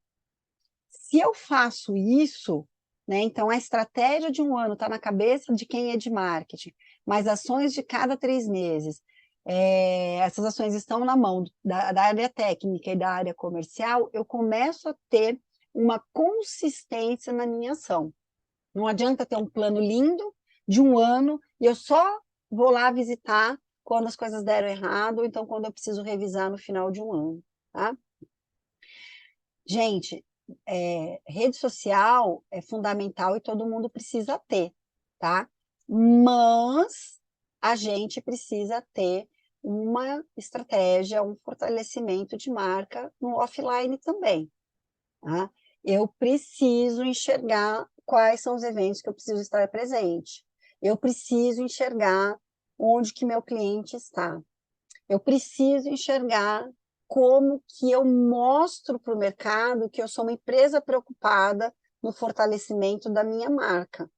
Se eu faço isso, né, então a estratégia de 1 ano está na cabeça de quem é de marketing, mas ações de cada 3 meses, essas ações estão na mão da área técnica e da área comercial, eu começo a ter uma consistência na minha ação. Não adianta ter um plano lindo de 1 ano e eu só vou lá visitar quando as coisas deram errado, ou então quando eu preciso revisar no final de 1 ano, tá? Gente, rede social é fundamental e todo mundo precisa ter, tá? Mas a gente precisa ter uma estratégia, um fortalecimento de marca no offline também, tá? Eu preciso enxergar quais são os eventos que eu preciso estar presente. Eu preciso enxergar onde que meu cliente está. Eu preciso enxergar como que eu mostro para o mercado que eu sou uma empresa preocupada no fortalecimento da minha marca.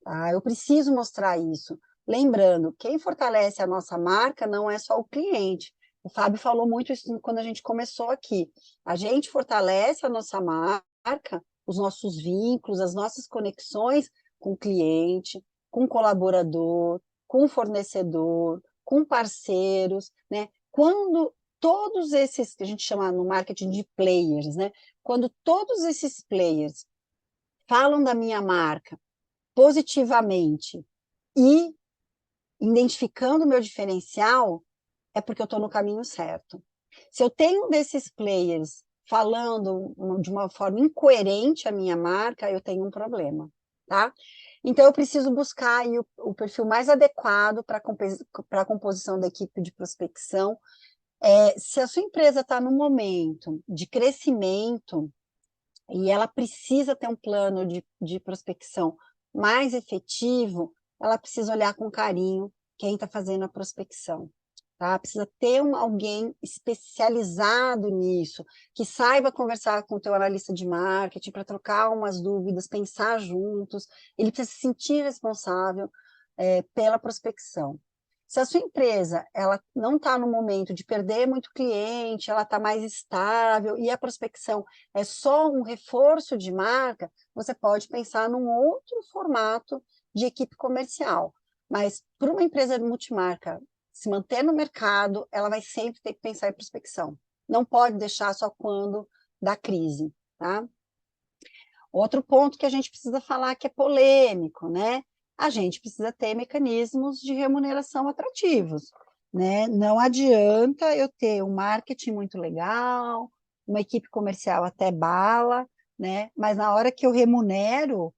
Tá? Eu preciso mostrar isso. Lembrando, quem fortalece a nossa marca não é só o cliente. O Fábio falou muito isso quando a gente começou aqui. A gente fortalece a nossa marca, os nossos vínculos, as nossas conexões com o cliente, com o colaborador, com o fornecedor, com parceiros, né? Quando todos esses, que a gente chama no marketing de players, né? Quando todos esses players falam da minha marca positivamente e identificando o meu diferencial, é porque eu estou no caminho certo. Se eu tenho um desses players falando de uma forma incoerente a minha marca, eu tenho um problema, tá? Então, eu preciso buscar aí o perfil mais adequado para a composição da equipe de prospecção. Se a sua empresa está num momento de crescimento e ela precisa ter um plano de prospecção mais efetivo, ela precisa olhar com carinho quem está fazendo a prospecção. Tá? Precisa ter alguém especializado nisso, que saiba conversar com o teu analista de marketing para trocar umas dúvidas, pensar juntos. Ele precisa se sentir responsável pela prospecção. Se a sua empresa ela não está no momento de perder muito cliente, ela está mais estável e a prospecção é só um reforço de marca, você pode pensar num outro formato de equipe comercial. Mas para uma empresa multimarca se manter no mercado, ela vai sempre ter que pensar em prospecção. Não pode deixar só quando dá crise, tá? Outro ponto que a gente precisa falar que é polêmico, né? A gente precisa ter mecanismos de remuneração atrativos, né? Não adianta eu ter um marketing muito legal, uma equipe comercial até bala, né? Mas na hora que eu remunero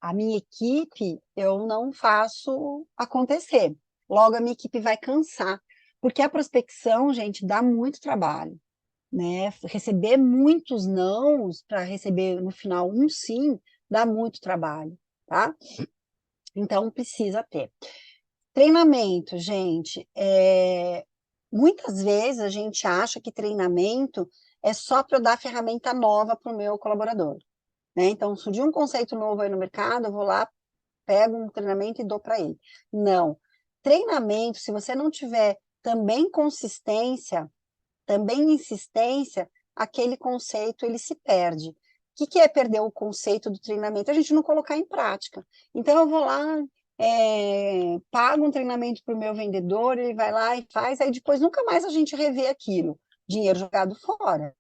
a minha equipe, eu não faço acontecer. Logo, a minha equipe vai cansar, porque a prospecção, gente, dá muito trabalho, né? Receber muitos nãos para receber no final um sim, dá muito trabalho, tá? Então, precisa ter. Treinamento, gente, muitas vezes a gente acha que treinamento é só para eu dar ferramenta nova para o meu colaborador, né? Então, surgiu um conceito novo aí no mercado, eu vou lá, pego um treinamento e dou para ele. Não. Treinamento, se você não tiver também consistência, também insistência, aquele conceito ele se perde. que é perder o conceito do treinamento? A gente não colocar em prática. Então, eu vou lá, pago um treinamento para o meu vendedor, ele vai lá e faz, aí depois nunca mais a gente revê aquilo, dinheiro jogado fora.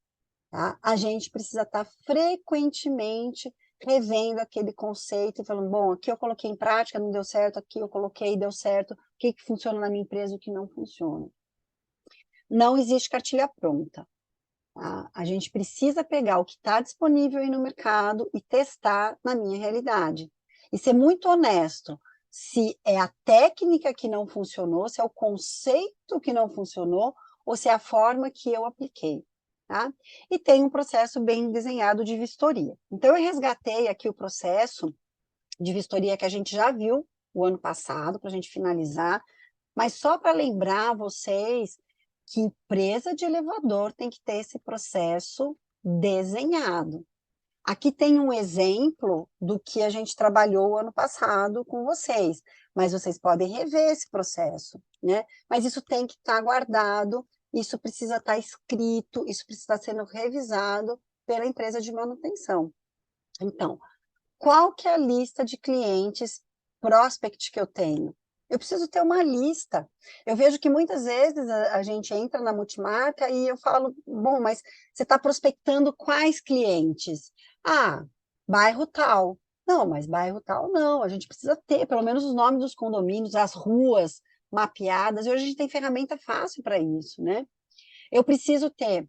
Tá? A gente precisa estar frequentemente revendo aquele conceito e falando, bom, aqui eu coloquei em prática, não deu certo, aqui eu coloquei, deu certo, o que funciona na minha empresa e o que não funciona. Não existe cartilha pronta. Tá? A gente precisa pegar o que está disponível aí no mercado e testar na minha realidade. E ser muito honesto, se é a técnica que não funcionou, se é o conceito que não funcionou, ou se é a forma que eu apliquei. Tá? E tem um processo bem desenhado de vistoria. Então, eu resgatei aqui o processo de vistoria que a gente já viu o ano passado, para a gente finalizar, mas só para lembrar vocês que empresa de elevador tem que ter esse processo desenhado. Aqui tem um exemplo do que a gente trabalhou o ano passado com vocês, mas vocês podem rever esse processo, né? Mas isso tem que estar guardado, isso precisa estar escrito, isso precisa estar sendo revisado pela empresa de manutenção. Então, qual que é a lista de clientes prospect que eu tenho? Eu preciso ter uma lista. Eu vejo que muitas vezes a gente entra na multimarca e eu falo, bom, mas você está prospectando quais clientes? Ah, bairro tal. Não, mas bairro tal não. A gente precisa ter pelo menos os nomes dos condomínios, as ruas mapeadas. E hoje a gente tem ferramenta fácil para isso, né? Eu preciso ter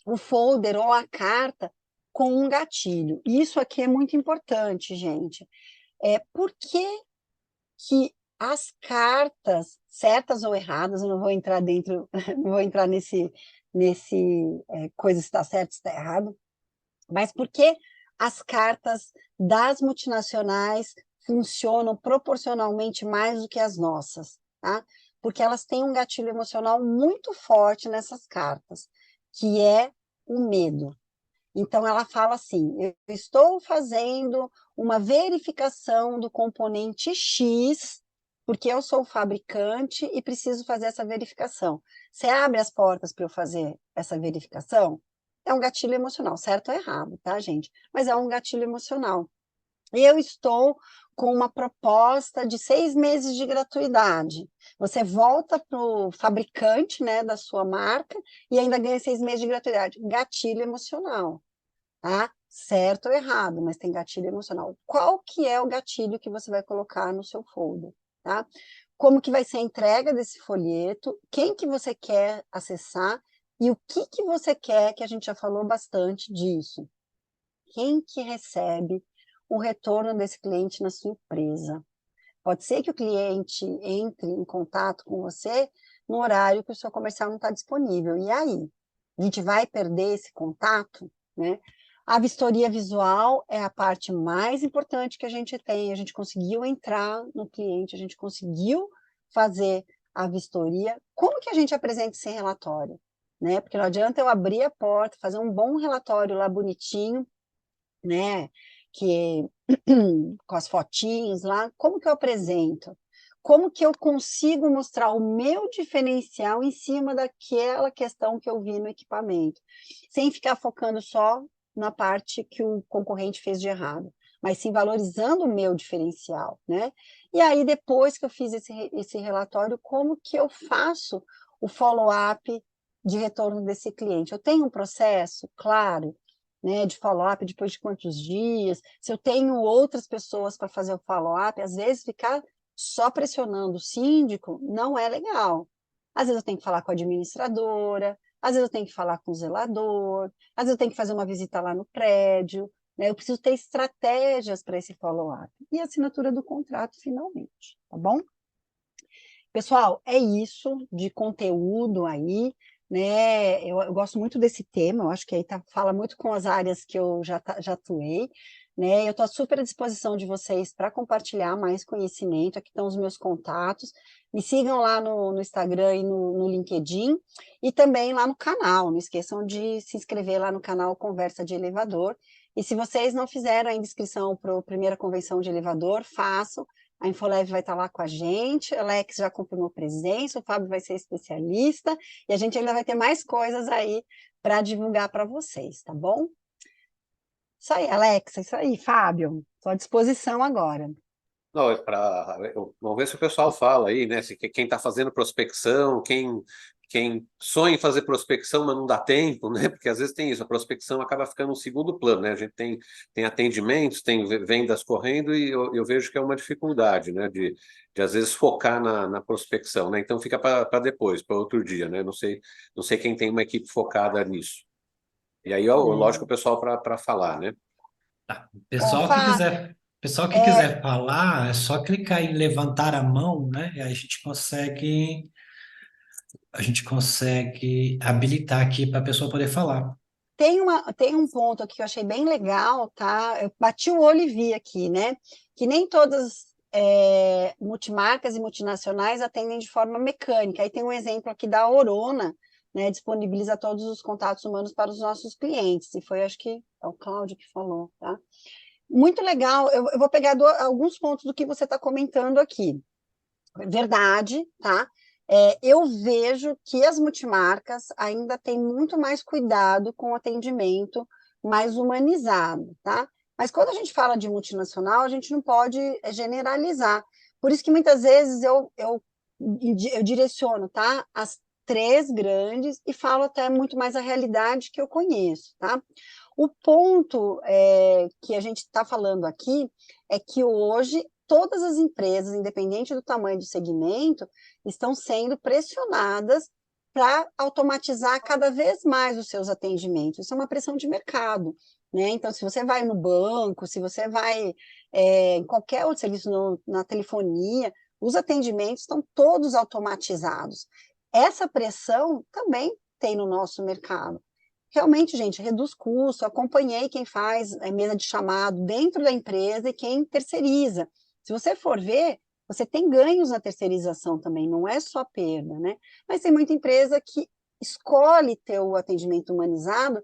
o folder ou a carta com um gatilho. Isso aqui é muito importante, gente. Por que as cartas, certas ou erradas, eu não vou entrar dentro, não vou entrar nesse coisa se está certo, se está errado, mas por que as cartas das multinacionais funcionam proporcionalmente mais do que as nossas, tá? Porque elas têm um gatilho emocional muito forte nessas cartas, que é o medo. Então, ela fala assim, eu estou fazendo uma verificação do componente X, porque eu sou o fabricante e preciso fazer essa verificação. Você abre as portas para eu fazer essa verificação? É um gatilho emocional, certo ou errado, tá, gente? Mas é um gatilho emocional. E eu estou com uma proposta de 6 meses de gratuidade. Você volta para o fabricante, né, da sua marca e ainda ganha 6 meses de gratuidade. Gatilho emocional, tá? Certo ou errado, mas tem gatilho emocional. Qual que é o gatilho que você vai colocar no seu folder, tá? Como que vai ser a entrega desse folheto, quem que você quer acessar e o que você quer, que a gente já falou bastante disso. Quem que recebe o retorno desse cliente na sua empresa? Pode ser que o cliente entre em contato com você no horário que o seu comercial não está disponível. E aí? A gente vai perder esse contato, né? A vistoria visual é a parte mais importante que a gente tem. A gente conseguiu entrar no cliente, a gente conseguiu fazer a vistoria. Como que a gente apresenta esse relatório? Né? Porque não adianta eu abrir a porta, fazer um bom relatório lá bonitinho, né? Que com as fotinhos lá, como que eu apresento? Como que eu consigo mostrar o meu diferencial em cima daquela questão que eu vi no equipamento, sem ficar focando só na parte que o concorrente fez de errado, mas sim valorizando o meu diferencial, né? E aí, depois que eu fiz esse relatório, como que eu faço o follow-up de retorno desse cliente? Eu tenho um processo, claro, né, de follow-up depois de quantos dias, se eu tenho outras pessoas para fazer o follow-up, às vezes ficar só pressionando o síndico não é legal. Às vezes eu tenho que falar com a administradora, às vezes eu tenho que falar com o zelador, às vezes eu tenho que fazer uma visita lá no prédio, né, eu preciso ter estratégias para esse follow-up. E a assinatura do contrato, finalmente, tá bom? Pessoal, é isso de conteúdo aí, né? Eu gosto muito desse tema, eu acho que aí fala muito com as áreas que eu já atuei, né? Eu estou super à disposição de vocês para compartilhar mais conhecimento. Aqui estão os meus contatos. Me sigam lá no Instagram e no LinkedIn e também lá no canal. Não esqueçam de se inscrever lá no canal Conversa de Elevador. E se vocês não fizeram ainda inscrição para a primeira convenção de elevador, façam. A Infolev vai estar lá com a gente, a Alex já confirmou presença, o Fábio vai ser especialista, e a gente ainda vai ter mais coisas aí para divulgar para vocês, tá bom? Isso aí, Alexa, isso aí, Fábio, estou à disposição agora. Não, vamos ver se o pessoal fala aí, né? Se quem está fazendo prospecção, quem sonha em fazer prospecção, mas não dá tempo, né? Porque às vezes tem isso, a prospecção acaba ficando um segundo plano, né? A gente tem atendimentos, tem vendas correndo, e eu vejo que é uma dificuldade, né? De às vezes focar na prospecção, né? Então fica para depois, para outro dia, né? Não sei quem tem uma equipe focada nisso. E aí, ó, lógico, o pessoal para falar, né? Tá. Ô, Fá, Pessoal que é, quiser falar, é só clicar em levantar a mão, né? E aí a gente consegue habilitar aqui para a pessoa poder falar. tem um ponto aqui que eu achei bem legal, tá? Eu bati o olho e vi aqui, né? Que nem todas multimarcas e multinacionais atendem de forma mecânica. Aí tem um exemplo aqui da Orona, né? Disponibiliza todos os contatos humanos para os nossos clientes. E foi, acho que, é o Cláudio que falou, tá? Muito legal. Eu vou pegar alguns pontos do que você está comentando aqui. Verdade, tá? Eu vejo que as multimarcas ainda têm muito mais cuidado com o atendimento mais humanizado, tá? Mas quando a gente fala de multinacional, a gente não pode generalizar. Por isso que muitas vezes eu direciono, tá? As três grandes e falo até muito mais a realidade que eu conheço, tá? O ponto que a gente está falando aqui é que hoje todas as empresas, independente do tamanho do segmento, estão sendo pressionadas para automatizar cada vez mais os seus atendimentos. Isso é uma pressão de mercado, né? Então, se você vai no banco, se você vai em qualquer outro serviço, na telefonia, os atendimentos estão todos automatizados. Essa pressão também tem no nosso mercado. Realmente, gente, reduz custo. Acompanhei quem faz mesa de chamado dentro da empresa e quem terceiriza. Se você for ver, você tem ganhos na terceirização também, não é só perda, né? Mas tem muita empresa que escolhe ter o atendimento humanizado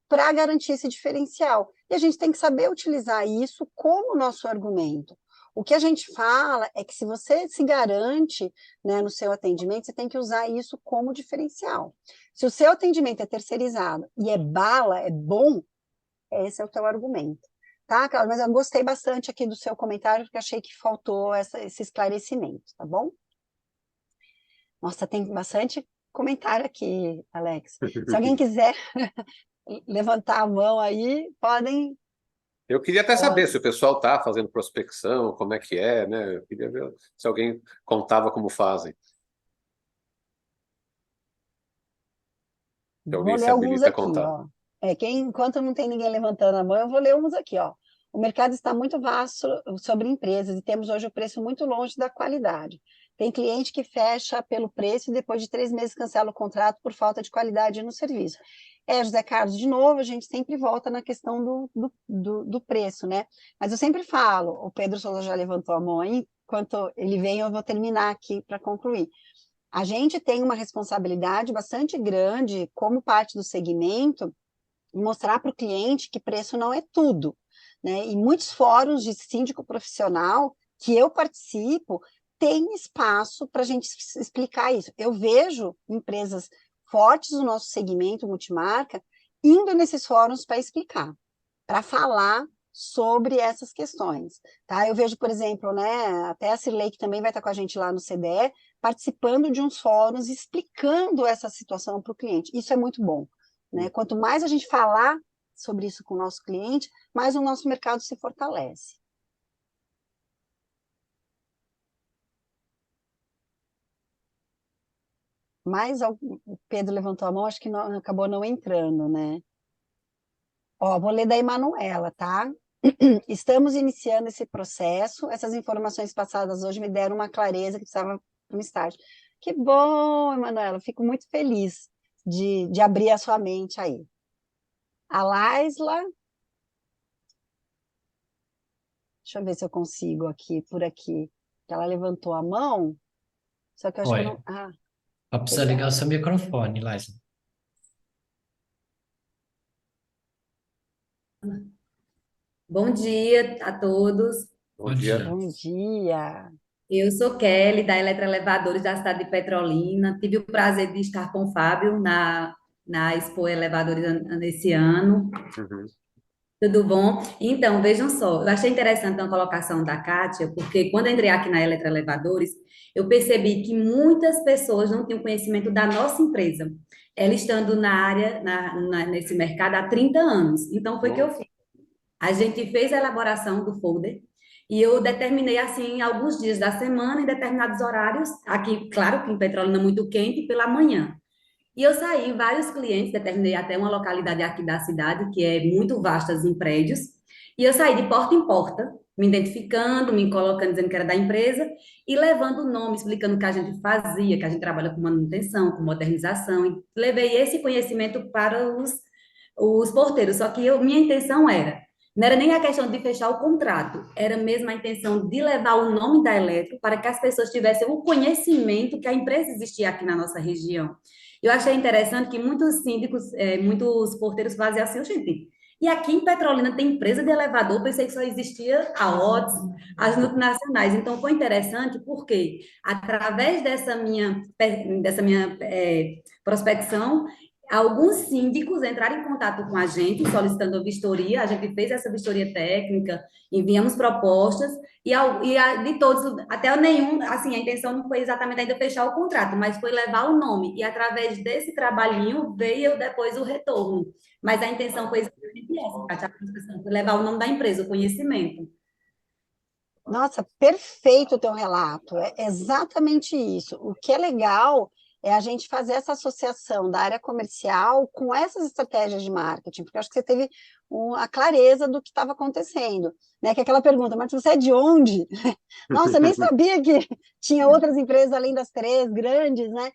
para garantir esse diferencial. E a gente tem que saber utilizar isso como nosso argumento. O que a gente fala é que se você se garante, né, no seu atendimento, você tem que usar isso como diferencial. Se o seu atendimento é terceirizado e é bala, é bom, esse é o teu argumento. Tá, Cláudia? Mas eu gostei bastante aqui do seu comentário, porque achei que faltou esse esclarecimento, tá bom? Nossa, tem bastante comentário aqui, Alex. Se alguém quiser levantar a mão aí, podem. Eu queria até saber se o pessoal está fazendo prospecção, como é que é, né? Eu queria ver se alguém contava como fazem. Se Vou alguém ler se alguns habilita a aqui, contar. ó. Enquanto não tem ninguém levantando a mão, eu vou ler uns aqui, ó. O mercado está muito vasto sobre empresas e temos hoje o preço muito longe da qualidade. Tem cliente que fecha pelo preço e depois de 3 meses cancela o contrato por falta de qualidade no serviço. José Carlos, de novo, a gente sempre volta na questão do preço, né? Mas eu sempre falo, o Pedro Souza já levantou a mão aí, enquanto ele vem, eu vou terminar aqui para concluir. A gente tem uma responsabilidade bastante grande, como parte do segmento, mostrar para o cliente que preço não é tudo, né? E muitos fóruns de síndico profissional que eu participo tem espaço para a gente explicar isso. Eu vejo empresas fortes do nosso segmento multimarca indo nesses fóruns para explicar, para falar sobre essas questões, tá? Eu vejo, por exemplo, né, até a Cirlei, que também vai estar com a gente lá no CDE, participando de uns fóruns, explicando essa situação para o cliente. Isso é muito bom, né? Quanto mais a gente falar sobre isso com o nosso cliente, mais o nosso mercado se fortalece. O Pedro levantou a mão, acho que acabou não entrando, né? Ó, vou ler da Emanuela, tá? Estamos iniciando esse processo. Essas informações passadas hoje me deram uma clareza que precisava para um estágio. Que bom, Emanuela. Fico muito feliz de abrir a sua mente aí. A Laisla, deixa eu ver se eu consigo aqui, por aqui. Ela levantou a mão, só que eu acho que eu Oi, não. Ah, só precisa ligar o obrigada. seu microfone, Laisa. Bom dia a todos. Bom Bom dia. dia. Bom dia. Eu sou Kelly, da Eletroelevadores da cidade de Petrolina. Tive o prazer de estar com o Fábio na Expo Elevadores nesse ano. Uhum. Tudo bom? Então, vejam só, eu achei interessante a colocação da Kátia, porque quando eu entrei aqui na Eletroelevadores, eu percebi que muitas pessoas não tinham conhecimento da nossa empresa. Ela estando na área, nesse mercado há 30 anos. Então, foi o que eu Nossa. fiz. A gente fez a elaboração do folder e eu determinei, assim, alguns dias da semana, em determinados horários, aqui, claro que em Petrolina muito quente, pela manhã. E eu saí, vários clientes, determinei até uma localidade aqui da cidade, que é muito vasta em prédios, e eu saí de porta em porta, me identificando, me colocando, dizendo que era da empresa, e levando o nome, explicando o que a gente fazia, que a gente trabalha com manutenção, com modernização, e levei esse conhecimento para os porteiros, só que minha intenção era, não era nem a questão de fechar o contrato, era mesmo a intenção de levar o nome da Eletro para que as pessoas tivessem o conhecimento que a empresa existia aqui na nossa região. Eu achei interessante que muitos síndicos, muitos porteiros faziam assim, gente. E aqui em Petrolina tem empresa de elevador, pensei que só existia a Otis, as multinacionais. Então foi interessante porque, através dessa minha prospecção, alguns síndicos entraram em contato com a gente, solicitando a vistoria. A gente fez essa vistoria técnica, enviamos propostas, de todos, até nenhum, assim, a intenção não foi exatamente ainda fechar o contrato, mas foi levar o nome, e através desse trabalhinho veio depois o retorno. Mas a intenção foi exatamente essa, Kátia, foi levar o nome da empresa, o conhecimento. Nossa, perfeito o teu relato. É exatamente isso. O que é legal é a gente fazer essa associação da área comercial com essas estratégias de marketing, porque eu acho que você teve a clareza do que estava acontecendo, né? Que é aquela pergunta, mas você é de onde? Nossa, eu nem sabia que tinha outras empresas além das três grandes, né?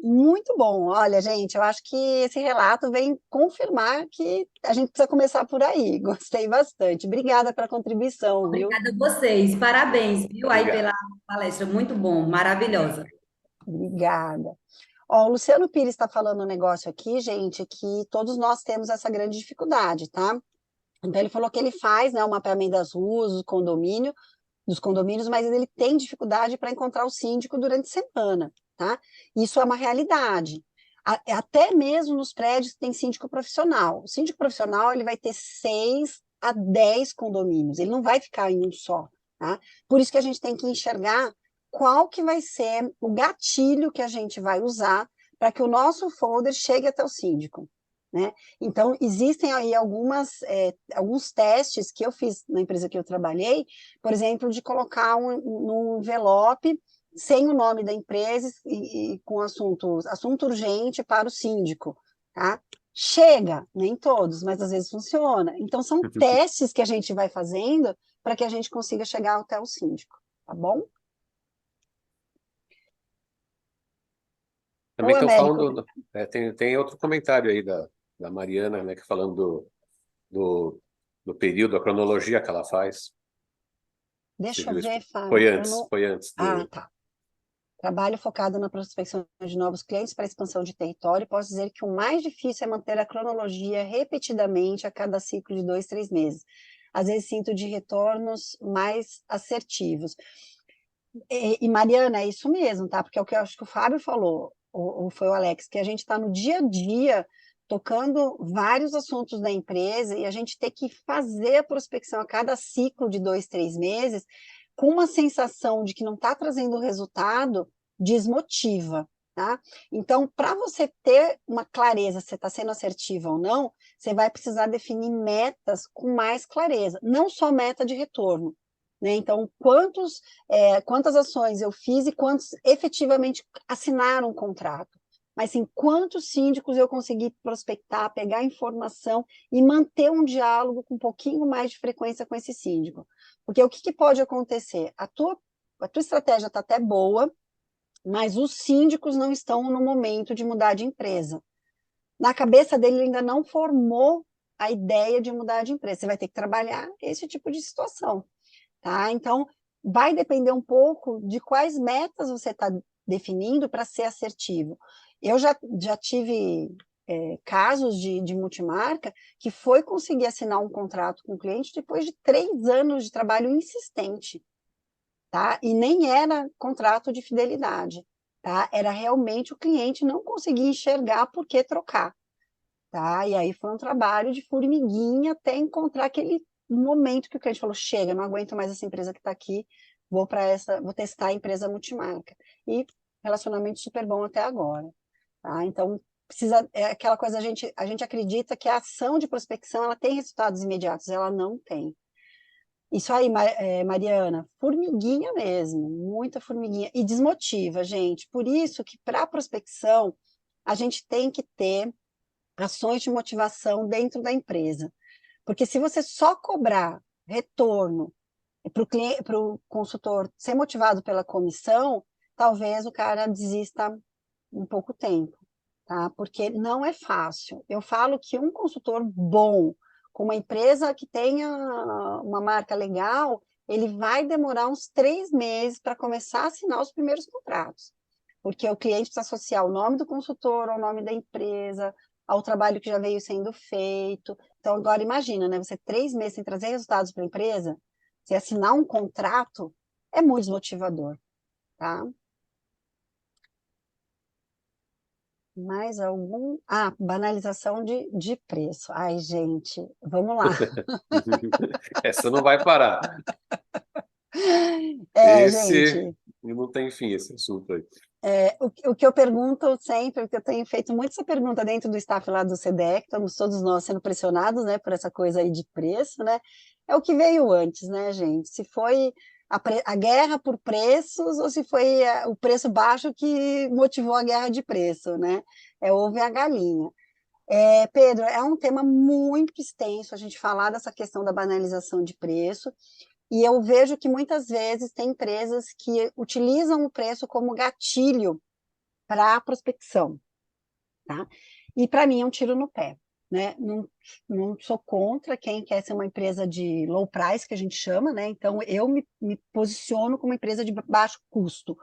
Muito bom. Olha, gente, eu acho que esse relato vem confirmar que a gente precisa começar por aí. Gostei bastante. Obrigada pela contribuição, viu? Obrigada a vocês, parabéns, viu, aí Obrigado. pela palestra, muito bom, maravilhosa. Obrigada. Ó, o Luciano Pires está falando um negócio aqui, gente, que todos nós temos essa grande dificuldade, tá? Então, ele falou que ele faz, né, o mapeamento das ruas, dos condomínios, mas ele tem dificuldade para encontrar o síndico durante a semana, tá? Isso é uma realidade. Até mesmo nos prédios que tem síndico profissional. O síndico profissional, ele vai ter 6 a 10 condomínios, ele não vai ficar em um só, tá? Por isso que a gente tem que enxergar qual que vai ser o gatilho que a gente vai usar para que o nosso folder chegue até o síndico, né? Então, existem aí alguns testes que eu fiz na empresa que eu trabalhei, por exemplo, de colocar num envelope sem o nome da empresa e com assunto urgente para o síndico, tá? Chega, nem todos, mas às vezes funciona. Então, são testes que a gente vai fazendo para que a gente consiga chegar até o síndico, tá bom? Também Oi, estão Américo. falando, tem outro comentário aí da Mariana, né, que falando do, do período, a cronologia que ela faz. Você Deixa eu viu isso? ver, Fábio. Eu não... Foi antes Ah, do. tá. Trabalho focado na prospecção de novos clientes para expansão de território. Posso dizer que o mais difícil é manter a cronologia repetidamente a cada ciclo de 2, 3 meses. Às vezes sinto de retornos mais assertivos. E Mariana, é isso mesmo, tá? Porque é o que eu acho que o Fábio falou, ou foi o Alex, que a gente está no dia a dia tocando vários assuntos da empresa e a gente tem que fazer a prospecção a cada ciclo de 2, 3 meses com uma sensação de que não está trazendo resultado, desmotiva, tá? Então, para você ter uma clareza se está sendo assertiva ou não, você vai precisar definir metas com mais clareza, não só meta de retorno, né? Então, quantas ações eu fiz e quantos efetivamente assinaram o contrato. Mas, sim, quantos síndicos eu consegui prospectar, pegar informação e manter um diálogo com um pouquinho mais de frequência com esse síndico. Porque o que pode acontecer? A tua estratégia está até boa, mas os síndicos não estão no momento de mudar de empresa. Na cabeça dele, ele ainda não formou a ideia de mudar de empresa. Você vai ter que trabalhar esse tipo de situação. Tá? Então, vai depender um pouco de quais metas você está definindo para ser assertivo. Eu já tive casos de multimarca que foi conseguir assinar um contrato com o cliente depois de 3 anos de trabalho insistente, tá? E nem era contrato de fidelidade, tá? Era realmente o cliente não conseguir enxergar por que trocar. tá? E aí foi um trabalho de formiguinha até encontrar aquele momento que o cliente falou, chega, não aguento mais essa empresa que está aqui, vou testar a empresa multimarca. E relacionamento super bom até agora, tá? Então, é aquela coisa, a gente acredita que a ação de prospecção, ela tem resultados imediatos, ela não tem. Isso aí, Mariana, formiguinha mesmo, muita formiguinha, e desmotiva, gente. Por isso que para prospecção, a gente tem que ter ações de motivação dentro da empresa. Porque se você só cobrar retorno para o consultor ser motivado pela comissão, talvez o cara desista em pouco tempo, tá? Porque não é fácil. Eu falo que um consultor bom, com uma empresa que tenha uma marca legal, ele vai demorar uns 3 meses para começar a assinar os primeiros contratos. Porque o cliente precisa associar o nome do consultor ao nome da empresa, ao trabalho que já veio sendo feito. Então, agora imagina, né? Você 3 meses sem trazer resultados para a empresa, você assinar um contrato é muito desmotivador, tá? Mais algum? Ah, banalização de preço. Ai, gente, vamos lá. Essa não vai parar. Esse Gente, não tem fim, esse assunto aí. o que eu pergunto sempre, que eu tenho feito muito essa pergunta dentro do staff lá do SEDEC, estamos todos nós sendo pressionados, né, por essa coisa aí de preço, né? É o que veio antes, né, gente? Se foi a guerra por preços ou se foi o preço baixo que motivou a guerra de preço, né? Ovo e a galinha. Pedro, é um tema muito extenso a gente falar dessa questão da banalização de preço, e eu vejo que muitas vezes tem empresas que utilizam o preço como gatilho para a prospecção, tá? E para mim é um tiro no pé, né? Não, não sou contra quem quer ser uma empresa de low price, que a gente chama, né? Então eu me posiciono como uma empresa de baixo custo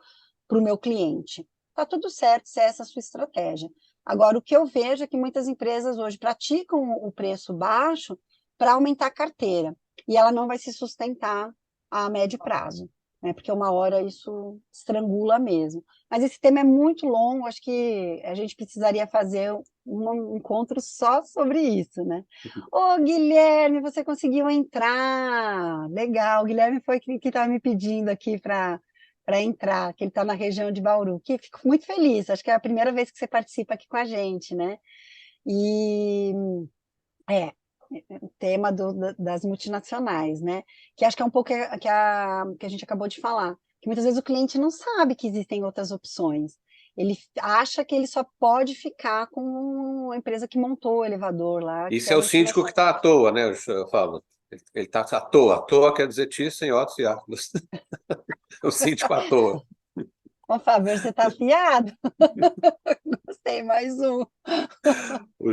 para o meu cliente. Tá tudo certo se é essa a sua estratégia. Agora, o que eu vejo é que muitas empresas hoje praticam o preço baixo para aumentar a carteira, e ela não vai se sustentar a médio prazo, né? Porque uma hora isso estrangula mesmo. Mas esse tema é muito longo, acho que a gente precisaria fazer um encontro só sobre isso, né? Ô, Guilherme, você conseguiu entrar! Legal, o Guilherme foi que estava me pedindo aqui para entrar, que ele está na região de Bauru, que fico muito feliz, acho que é a primeira vez que você participa aqui com a gente, né? E é o tema das multinacionais, né? Que acho que é um pouco que a gente acabou de falar, que muitas vezes o cliente não sabe que existem outras opções. Ele acha que ele só pode ficar com a empresa que montou o elevador lá, que Isso é é o a síndico que está à toa, né? Eu falo. Ele está à toa. À toa quer dizer Thyssen, Otis e Atlas. O síndico à toa. Ô, Fábio, você está afiado? Gostei, mais um. O,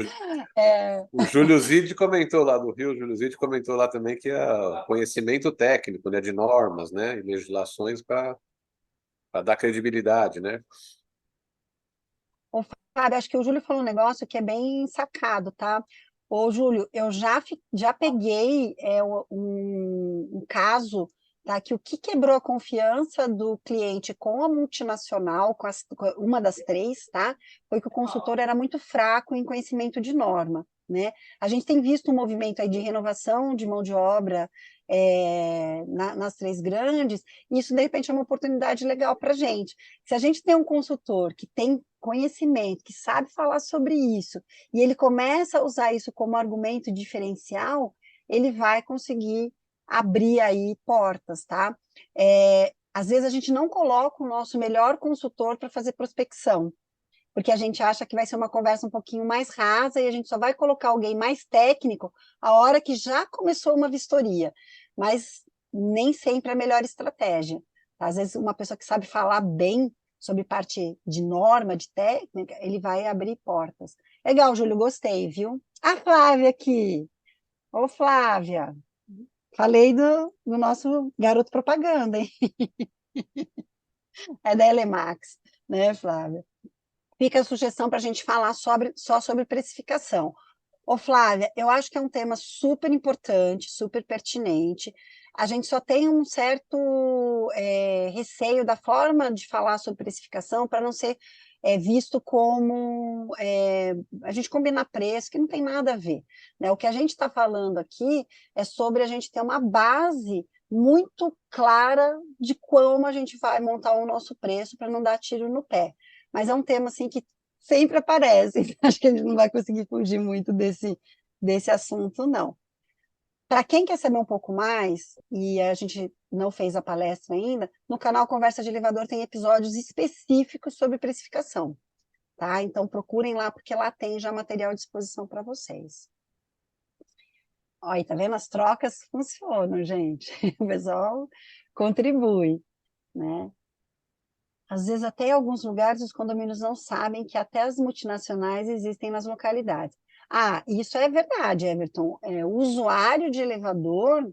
É, o Júlio Zid comentou lá do Rio, o Júlio Zid comentou lá também que é conhecimento técnico, né, de normas, né, e legislações para dar credibilidade, né? Ô, Fábio, acho que o Júlio falou um negócio que é bem sacado, tá? Ô, Júlio, eu já peguei um caso, tá? Que o que quebrou a confiança do cliente com a multinacional, com uma das três, tá? Foi que o consultor era muito fraco em conhecimento de norma, né? A gente tem visto um movimento aí de renovação de mão de obra nas três grandes, e isso, de repente, é uma oportunidade legal para a gente. Se a gente tem um consultor que tem conhecimento, que sabe falar sobre isso, e ele começa a usar isso como argumento diferencial, ele vai conseguir abrir aí portas, tá? Às vezes a gente não coloca o nosso melhor consultor para fazer prospecção, porque a gente acha que vai ser uma conversa um pouquinho mais rasa e a gente só vai colocar alguém mais técnico a hora que já começou uma vistoria, mas nem sempre é a melhor estratégia. Às vezes uma pessoa que sabe falar bem sobre parte de norma, de técnica, ele vai abrir portas. Legal, Júlio, gostei, viu? A Flávia aqui. Ô, Flávia, falei do nosso garoto propaganda, hein? É da Elemax, né, Flávia? Fica a sugestão para a gente falar só sobre precificação. Ô, Flávia, eu acho que é um tema super importante, super pertinente. A gente só tem um certo receio da forma de falar sobre precificação para não ser é visto como a gente combinar preço, que não tem nada a ver, né? O que a gente está falando aqui é sobre a gente ter uma base muito clara de como a gente vai montar o nosso preço para não dar tiro no pé. Mas é um tema assim que sempre aparece, então acho que a gente não vai conseguir fugir muito desse assunto, não. Para quem quer saber um pouco mais, e a gente não fez a palestra ainda, no canal Conversa de Elevador tem episódios específicos sobre precificação, tá? Então procurem lá, porque lá tem já material à disposição para vocês. Olha, tá vendo? As trocas funcionam, gente. O pessoal contribui, né? Às vezes, até em alguns lugares, os condomínios não sabem que até as multinacionais existem nas localidades. Ah, isso é verdade, Everton. O usuário de elevador,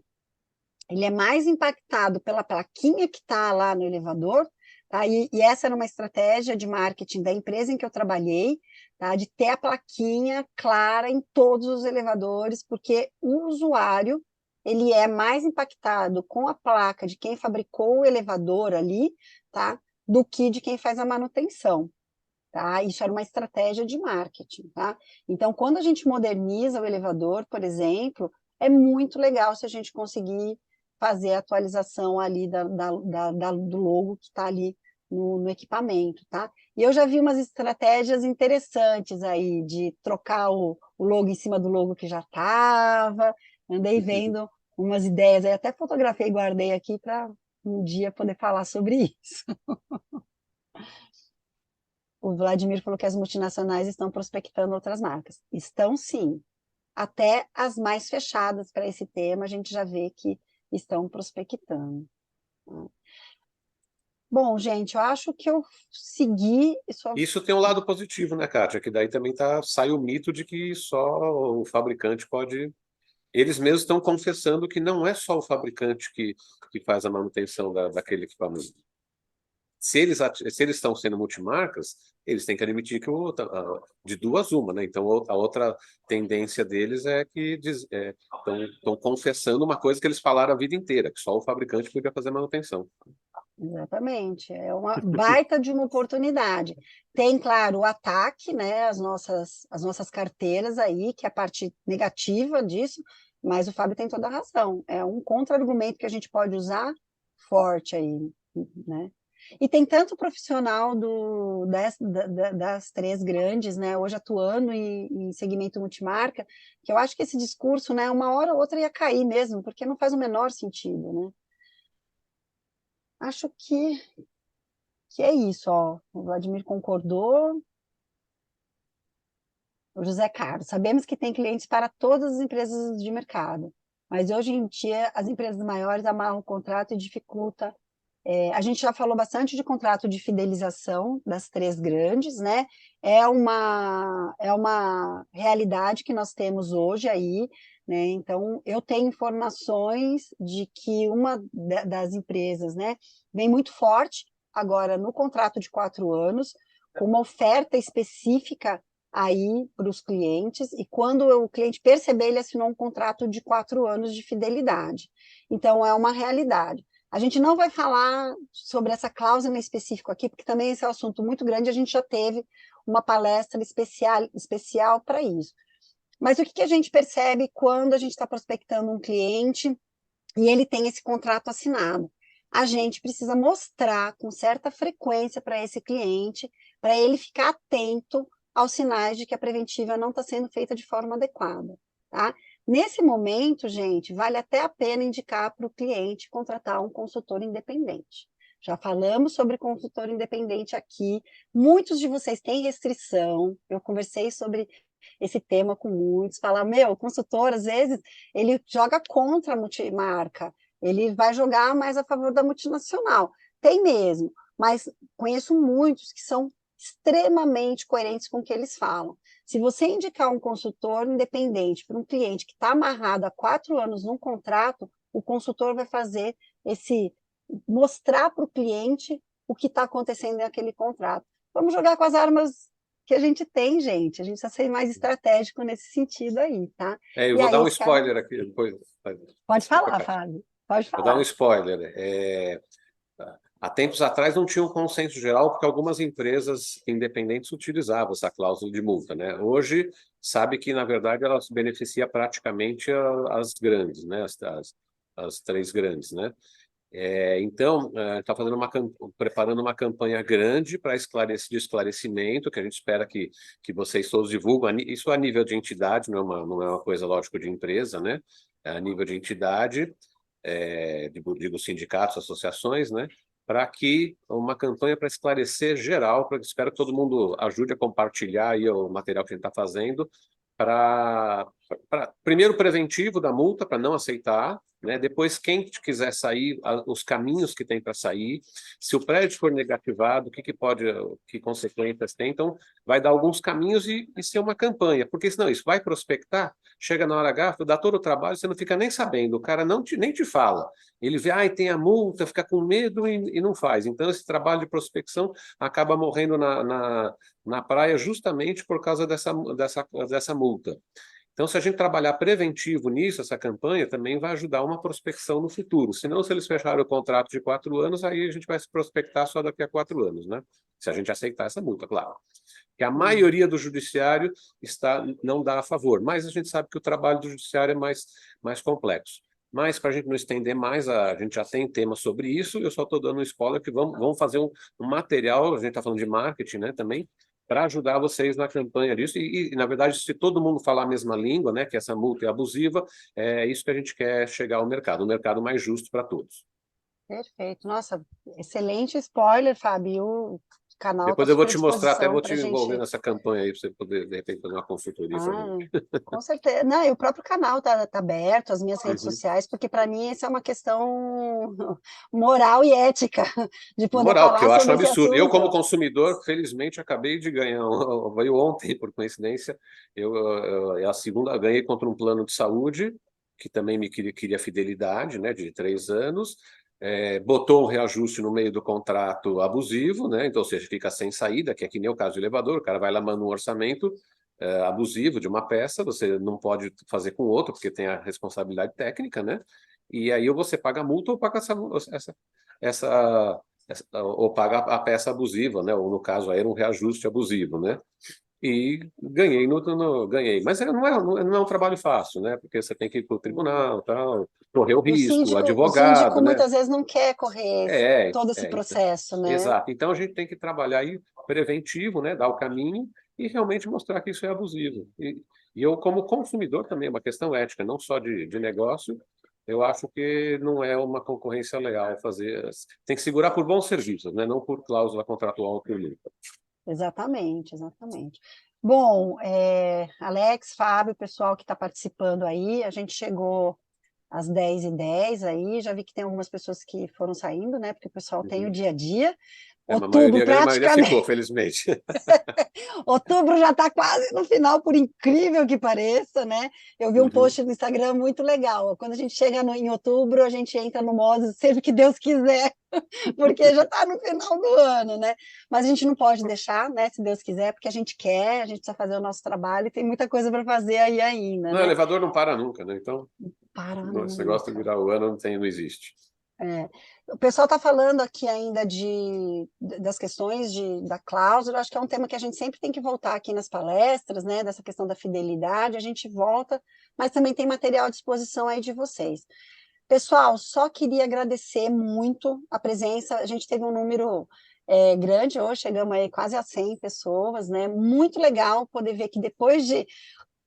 ele é mais impactado pela plaquinha que está lá no elevador, tá? E essa era uma estratégia de marketing da empresa em que eu trabalhei, tá? De ter a plaquinha clara em todos os elevadores, porque o usuário, ele é mais impactado com a placa de quem fabricou o elevador ali, tá? Do que de quem faz a manutenção. Tá? Isso era uma estratégia de marketing, tá? Então, quando a gente moderniza o elevador, por exemplo, é muito legal se a gente conseguir fazer a atualização ali do logo que está ali no equipamento, tá? E eu já vi umas estratégias interessantes aí, de trocar o logo em cima do logo que já estava, andei vendo umas ideias aí, até fotografei e guardei aqui para um dia poder falar sobre isso. O Vladimir falou que as multinacionais estão prospectando outras marcas. Estão sim. Até as mais fechadas para esse tema, a gente já vê que estão prospectando. Bom, gente, eu acho que eu segui. Isso tem um lado positivo, né, Kátia? Que daí também sai o mito de que só o fabricante pode. Eles mesmos estão confessando que não é só o fabricante que faz a manutenção daquele equipamento. Se eles estão sendo multimarcas, eles têm que admitir que de duas uma, né? Então a outra tendência deles é que estão confessando uma coisa que eles falaram a vida inteira, que só o fabricante podia fazer manutenção. Exatamente, é uma baita de uma oportunidade. Tem, claro, o ataque, né, as nossas carteiras aí, que é a parte negativa disso, mas o Fábio tem toda a razão. É um contra-argumento que a gente pode usar forte aí, né? E tem tanto profissional das três grandes, né, hoje atuando em segmento multimarca, que eu acho que esse discurso, né, uma hora ou outra ia cair mesmo, porque não faz o menor sentido, né? Acho que é isso, ó. O Vladimir concordou. O José Carlos, sabemos que tem clientes para todas as empresas de mercado, mas hoje em dia as empresas maiores amarram o contrato e dificulta. A gente já falou bastante de contrato de fidelização das três grandes, né? É uma realidade que nós temos hoje aí, né? Então, eu tenho informações de que uma das empresas, né, vem muito forte agora no contrato de 4 anos, com uma oferta específica aí para os clientes, e quando o cliente perceber, ele assinou um contrato de 4 anos de fidelidade. Então, é uma realidade. A gente não vai falar sobre essa cláusula em específico aqui, porque também esse é um assunto muito grande, a gente já teve uma palestra especial para isso. Mas o que a gente percebe quando a gente está prospectando um cliente e ele tem esse contrato assinado? A gente precisa mostrar com certa frequência para esse cliente, para ele ficar atento aos sinais de que a preventiva não está sendo feita de forma adequada, tá? Nesse momento, gente, vale até a pena indicar para o cliente contratar um consultor independente. Já falamos sobre consultor independente aqui, muitos de vocês têm restrição, eu conversei sobre esse tema com muitos, falar, o consultor, às vezes, ele joga contra a multimarca, ele vai jogar mais a favor da multinacional. Tem mesmo, mas conheço muitos que são extremamente coerentes com o que eles falam. Se você indicar um consultor independente para um cliente que está amarrado há 4 anos num contrato, o consultor vai fazer mostrar para o cliente o que está acontecendo naquele contrato. Vamos jogar com as armas que a gente tem, gente. A gente precisa ser mais estratégico nesse sentido aí, tá? Eu vou dar um spoiler aqui depois. Pode falar, Fábio. Pode Vou dar um falar. spoiler. Há tempos atrás não tinha um consenso geral, porque algumas empresas independentes utilizavam essa cláusula de multa, né? Hoje, sabe que, na verdade, ela beneficia praticamente as grandes, né? As três grandes, né? Então, está preparando uma campanha grande para de esclarecimento, que a gente espera que vocês todos divulguem. Isso a nível de entidade, não é uma coisa, lógico, de empresa, né? É a nível de entidade, digo sindicatos, associações, né? Para que uma campanha para esclarecer geral, espero que todo mundo ajude a compartilhar aí o material que a gente está fazendo, para primeiro preventivo da multa, para não aceitar, né? Depois, quem quiser sair, os caminhos que tem para sair, se o prédio for negativado, que consequências tem. Então, vai dar alguns caminhos e ser uma campanha, porque senão isso vai prospectar, chega na hora H, dá todo o trabalho, você não fica nem sabendo, o cara nem te fala. Ele vê, tem a multa, fica com medo e não faz. Então, esse trabalho de prospecção acaba morrendo na praia justamente por causa dessa multa. Então, se a gente trabalhar preventivo nisso, essa campanha também vai ajudar uma prospecção no futuro. Senão, se eles fecharem o contrato de 4 anos, aí a gente vai se prospectar só daqui a 4 anos, né? Se a gente aceitar essa multa, claro. Que a maioria do judiciário não dá a favor, mas a gente sabe que o trabalho do judiciário é mais complexo. Mas, para a gente não estender mais, a gente já tem tema sobre isso, eu só estou dando um spoiler que vamos fazer um material, a gente está falando de marketing, né, também, para ajudar vocês na campanha disso. Na verdade, se todo mundo falar a mesma língua, né, que essa multa é abusiva, é isso que a gente quer chegar ao mercado, um mercado mais justo para todos. Perfeito. Nossa, excelente spoiler, Fábio. O canal está Depois eu vou super à te mostrar, até disposição vou para te a envolver gente. nessa campanha aí, para você poder, de repente, fazer uma consultoria para a gente. Com certeza. Não, e o próprio canal está aberto, as minhas redes Uhum. sociais, porque para mim essa é uma questão moral e ética, de poder Moral, porque falar eu acho um sobre esse absurdo. Eu, como assunto. consumidor, felizmente acabei de ganhar, veio ontem, por coincidência, a segunda ganhei contra um plano de saúde, que também me queria fidelidade, né, de 3 anos, botou um reajuste no meio do contrato abusivo, né, então, ou seja, fica sem saída, que é que nem o caso do elevador, o cara vai lá, manda um orçamento abusivo de uma peça, você não pode fazer com outro, porque tem a responsabilidade técnica, né, e aí ou você paga a multa ou paga ou paga a peça abusiva, né? Ou no caso aí era um reajuste abusivo, né? E ganhei ganhei, mas não é um trabalho fácil, né? Porque você tem que ir para o tribunal, tal, correr o E risco, o o síndico advogado, né? muitas vezes não quer correr todo esse Então, processo, né? exato. Então a gente tem que trabalhar aí preventivo, né? Dar o caminho e realmente mostrar que isso é abusivo. E eu, como consumidor, também é uma questão ética, não só de negócio. Eu acho que não é uma concorrência leal fazer. Tem que segurar por bons serviços, né? Não por cláusula contratual por multa. Exatamente, exatamente. Bom, Alex, Fábio, pessoal que está participando aí, a gente chegou às 10h10 aí, já vi que tem algumas pessoas que foram saindo, né? Porque o pessoal tem o dia a dia. Mas Outubro, a grande maioria praticamente. ficou, felizmente. Outubro já está quase no final, por incrível que pareça, né? Eu vi um post no Instagram muito legal. Quando a gente chega em outubro, a gente entra no modo sempre que Deus quiser, porque já está no final do ano, né? Mas a gente não pode deixar, né? Se Deus quiser, porque a gente quer, a gente precisa fazer o nosso trabalho e tem muita coisa para fazer aí ainda, Não, o né? elevador não para nunca, né? Então, Para esse negócio de nunca. virar o ano não existe. O pessoal está falando aqui ainda das questões da cláusula, acho que é um tema que a gente sempre tem que voltar aqui nas palestras, né? Dessa questão da fidelidade, a gente volta, mas também tem material à disposição aí de vocês. Pessoal, só queria agradecer muito a presença, a gente teve um número grande hoje, chegamos aí quase a 100 pessoas, né? Muito legal poder ver que depois de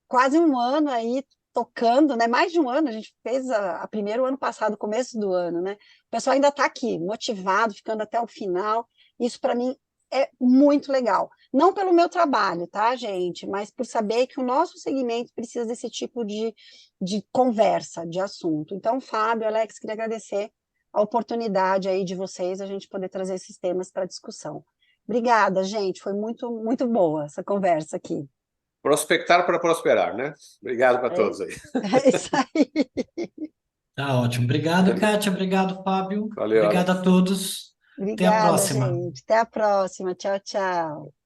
quase um ano aí tocando, né? Mais de um ano, a gente fez a primeiro ano passado, começo do ano, né? O pessoal ainda está aqui, motivado, ficando até o final. Isso para mim é muito legal. Não pelo meu trabalho, tá, gente? Mas por saber que o nosso segmento precisa desse tipo de conversa, de assunto. Então, Fábio, Alex, queria agradecer a oportunidade aí de vocês, a gente poder trazer esses temas para discussão. Obrigada, gente. Foi muito, muito boa essa conversa aqui. Prospectar para prosperar, né? Obrigado para todos aí. É isso aí. Tá ótimo. Obrigado, Kátia. Obrigado, Fábio. Valeu, Obrigado Alex. a todos. Até a Obrigada, próxima. gente. Até a próxima. Tchau, tchau.